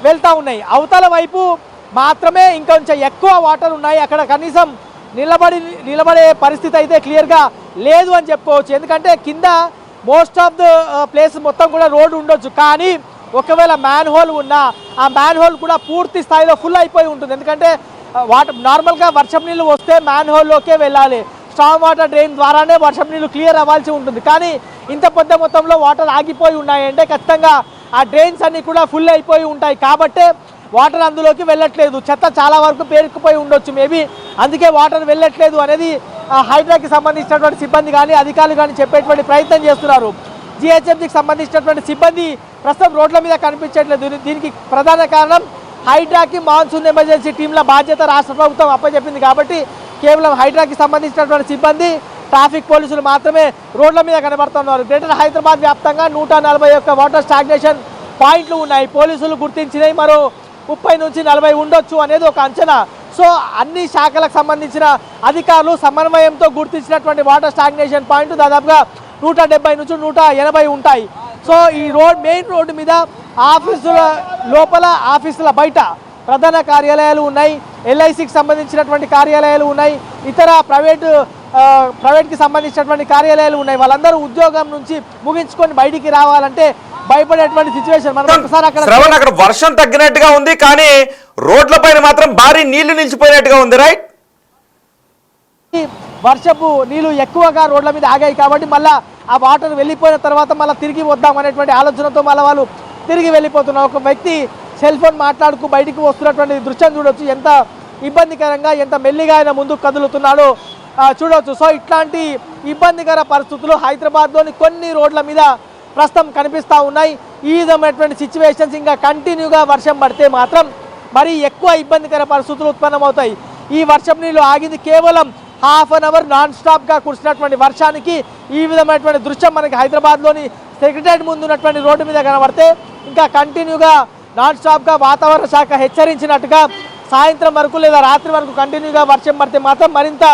వెళ్తూ ఉన్నాయి. అవతల వైపు మాత్రమే ఇంకొంచెం ఎక్కువ వాటర్ ఉన్నాయి. అక్కడ కనీసం నిలబడే పరిస్థితి అయితే క్లియర్గా లేదు అని చెప్పుకోవచ్చు. ఎందుకంటే కింద మోస్ట్ ఆఫ్ ద ప్లేస్ మొత్తం కూడా రోడ్డు ఉండొచ్చు, కానీ ఒకవేళ మ్యాన్ హోల్ ఉన్నా ఆ మ్యాన్ హోల్ కూడా పూర్తి స్థాయిలో ఫుల్ అయిపోయి ఉంటుంది. ఎందుకంటే వాటర్ నార్మల్గా వర్షం నీళ్ళు వస్తే మ్యాన్ హోల్లోకే వెళ్ళాలి. స్టామ్ వాటర్ డ్రైన్ ద్వారానే వర్షం నీళ్ళు క్లియర్ అవ్వాల్సి ఉంటుంది. కానీ ఇంత పెద్ద మొత్తంలో వాటర్ ఆగిపోయి ఉన్నాయంటే ఖచ్చితంగా ఆ డ్రైన్స్ అన్నీ కూడా ఫుల్ అయిపోయి ఉంటాయి. కాబట్టే వాటర్ అందులోకి వెళ్ళట్లేదు. చెత్త చాలా వరకు పేరుకుపోయి ఉండొచ్చు మేబీ, అందుకే వాటర్ వెళ్ళట్లేదు అనేది హైడ్రాకి సంబంధించినటువంటి సిబ్బంది కానీ అధికారులు కానీ చెప్పేటువంటి ప్రయత్నం చేస్తున్నారు. జిహెచ్ఎంసీకి సంబంధించినటువంటి సిబ్బంది ప్రస్తుతం రోడ్ల మీద కనిపించట్లేదు. దీనికి ప్రధాన కారణం హైడ్రాకి మాన్సూన్ ఎమర్జెన్సీ టీంల బాధ్యత రాష్ట్ర ప్రభుత్వం అప్పచెప్పింది. కాబట్టి కేవలం హైడ్రాకి సంబంధించినటువంటి సిబ్బంది, ట్రాఫిక్ పోలీసులు మాత్రమే రోడ్ల మీద కనబడుతున్నారు. గ్రేటర్ హైదరాబాద్ వ్యాప్తంగా 141 వాటర్ స్టాగ్నేషన్ పాయింట్లు ఉన్నాయి. పోలీసులు గుర్తించినవి మరో 30 నుంచి 40 ఉండొచ్చు అనేది ఒక అంచనా. సో అన్ని శాఖలకు సంబంధించిన అధికారులు సమన్వయంతో గుర్తించినటువంటి వాటర్ స్టాగ్నేషన్ పాయింట్ దాదాపుగా 170 నుంచి 180 ఉంటాయి. సో ఈ మెయిన్ రోడ్డు మీద ఆఫీసుల లోపల, ఆఫీసుల బయట ప్రధాన కార్యాలయాలు ఉన్నాయి. ఎల్ఐసికి సంబంధించినటువంటి కార్యాలయాలు ఉన్నాయి. ఇతర ప్రైవేట్కి సంబంధించినటువంటి కార్యాలయాలు ఉన్నాయి. వాళ్ళందరూ ఉద్యోగం నుంచి ముగించుకొని బయటికి రావాలంటే భయపడేటువంటి సిచ్యువేషన్. అక్కడ వర్షం తగ్గినట్టుగా ఉంది, కానీ రోడ్ల పైన మాత్రం భారీ నీళ్లు నిలిచిపోయినట్టుగా ఉంది. రైట్, వర్షపు నీళ్లు ఎక్కువగా రోడ్ల మీద ఆగాయి కాబట్టి మళ్ళీ ఆ వాటర్ వెళ్ళిపోయిన తర్వాత మళ్ళీ తిరిగి వద్దాం అనేటువంటి ఆలోచనతో మళ్ళీ వాళ్ళు తిరిగి వెళ్ళిపోతున్నారు. ఒక వ్యక్తి సెల్ ఫోన్ మాట్లాడుతూ బయటికి వస్తున్నటువంటి దృశ్యం చూడొచ్చు. ఎంత ఇబ్బందికరంగా, ఎంత మెల్లిగా ఆయన ముందుకు కదులుతున్నాడో చూడవచ్చు. సో ఇట్లాంటి ఇబ్బందికర పరిస్థితులు హైదరాబాద్లోని కొన్ని రోడ్ల మీద ప్రస్తుతం కనిపిస్తూ ఉన్నాయి. ఈ విధమైనటువంటి సిచ్యువేషన్స్ ఇంకా కంటిన్యూగా వర్షం పడితే మాత్రం మరీ ఎక్కువ ఇబ్బందికర పరిస్థితులు ఉత్పన్నమవుతాయి. ఈ వర్షం నీళ్ళు ఆగింది కేవలం హాఫ్ అన్ అవర్ నాన్ స్టాప్గా కురిసినటువంటి వర్షానికి ఈ విధమైనటువంటి దృశ్యం మనకి హైదరాబాద్లోని సెక్రటేరియట్ ముందు ఉన్నటువంటి రోడ్డు మీద కనబడితే ఇంకా కంటిన్యూగా నాన్ స్టాప్గా వాతావరణ శాఖ హెచ్చరించినట్టుగా సాయంత్రం వరకు లేదా రాత్రి వరకు కంటిన్యూగా వర్షం పడితే మాత్రం మరింత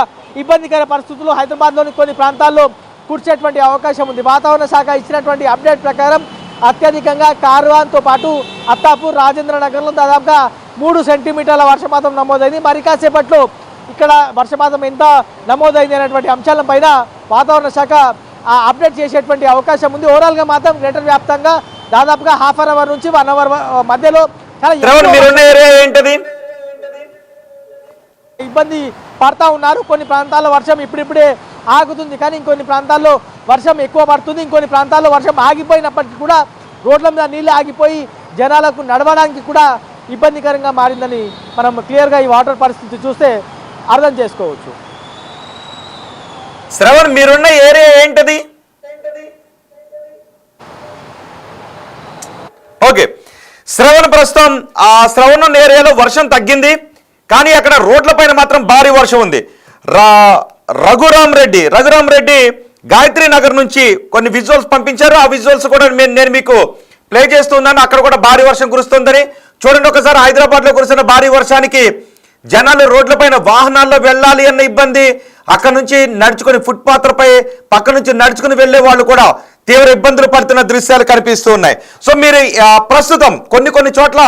ఇబ్బందికర పరిస్థితులు హైదరాబాద్లోని కొన్ని ప్రాంతాల్లో కురిసేటువంటి అవకాశం ఉంది. వాతావరణ శాఖ ఇచ్చినటువంటి అప్డేట్ ప్రకారం అత్యధికంగా కార్వాన్తో పాటు అత్తాపూర్, రాజేంద్ర నగర్లో దాదాపుగా 3 సెంటీమీటర్ల వర్షపాతం నమోదైంది. మరి కాసేపట్లో ఇక్కడ వర్షపాతం ఎంత నమోదైంది అనేటువంటి అంశాలపైన వాతావరణ శాఖ అప్డేట్ చేసేటువంటి అవకాశం ఉంది. ఓవరాల్గా మాత్రం గ్రేటర్ వ్యాప్తంగా దాదాపుగా హాఫ్ అన్ అవర్ నుంచి 1 అవర్ మధ్యలో చాలా శ్రవణ్ మీరున్న ఏరియా ఏంటది? ఇబ్బంది పడతా ఉన్నారు. కొన్ని ప్రాంతాల్లో వర్షం ఇప్పుడిప్పుడే ఆగుతుంది, కానీ ఇంకొన్ని ప్రాంతాల్లో వర్షం ఎక్కువ పడుతుంది. ఇంకొన్ని ప్రాంతాల్లో వర్షం ఆగిపోయినప్పటికీ కూడా రోడ్ల మీద నీళ్ళు ఆగిపోయి జనాలకు నడవడానికి కూడా ఇబ్బందికరంగా మారిందని మనం క్లియర్గా ఈ వాటర్ పరిస్థితి చూస్తే అర్థం చేసుకోవచ్చు. శ్రవణ్ మీరున్న ఏరియా ఏంటది? ఓకే, శ్రవణ్ ప్రస్తుతం ఆ శ్రవణ్ ఉన్న ఏరియాలో వర్షం తగ్గింది, కానీ అక్కడ రోడ్ల పైన మాత్రం భారీ వర్షం ఉంది. రఘురామ్ రెడ్డి గాయత్రి నగర్ నుంచి కొన్ని విజువల్స్ పంపించారు. ఆ విజువల్స్ కూడా నేను మీకు ప్లే చేస్తున్నాను. అక్కడ కూడా భారీ వర్షం కురుస్తుందని చూడండి ఒకసారి. హైదరాబాద్లో కురిసిన భారీ వర్షానికి జనాలు రోడ్లపైన వాహనాల్లో వెళ్ళాలి అన్న ఇబ్బంది, అక్కడ నుంచి నడుచుకుని ఫుట్పాత్లపై పక్క నుంచి నడుచుకుని వెళ్లే వాళ్ళు కూడా తీవ్ర ఇబ్బందులు పడుతున్న దృశ్యాలు కనిపిస్తూ ఉన్నాయి. సో మీరు ప్రస్తుతం కొన్ని చోట్ల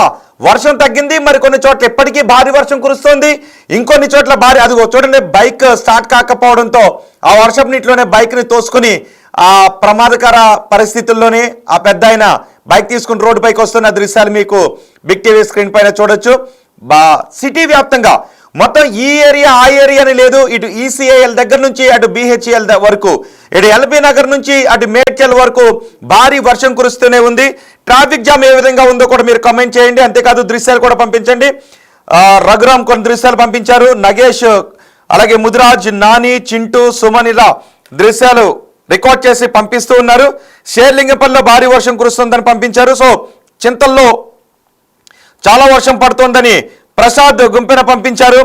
వర్షం తగ్గింది, మరి కొన్ని చోట్ల ఎప్పటికీ భారీ వర్షం కురుస్తోంది, ఇంకొన్ని చోట్ల భారీ, అదిగో చూడండి బైక్ స్టార్ట్ కాకపోవడంతో ఆ వర్షం నీటిలోనే బైక్ని తోసుకుని ఆ ప్రమాదకర పరిస్థితుల్లోనే ఆ పెద్ద ఆయన బైక్ తీసుకుని రోడ్డు పైకి వస్తున్న దృశ్యాలు మీకు బిగ్ టీవీ స్క్రీన్ పైన చూడొచ్చు. సిటీ వ్యాప్తంగా మొత్తం ఈ ఏరియా ఆ ఏరియా అని లేదు, ఇటు ఈసీఐఎల్ దగ్గర నుంచి అటు బిహెచ్ఎల్ వరకు, ఇటు ఎల్బీ నగర్ నుంచి అటు మేడ్చల్ వరకు భారీ వర్షం కురుస్తూనే ఉంది. ట్రాఫిక్ జామ్ ఏ విధంగా ఉందో కూడా మీరు కామెంట్ చేయండి. అంతేకాదు దృశ్యాలు కూడా పంపించండి. రఘురామ్ కొన్ని దృశ్యాలు పంపించారు, నగేష్ అలాగే ముదిరాజ్, నాని, చింటూ, సుమన్ ఇలా దృశ్యాలు రికార్డ్ చేసి పంపిస్తూ ఉన్నారు. షేర్లింగంపల్లిలో భారీ వర్షం కురుస్తుందని పంపించారు. సో చింతల్లో చాలా వర్షం పడుతోందని ప్రసాద్ గుంపెన పంపించారు.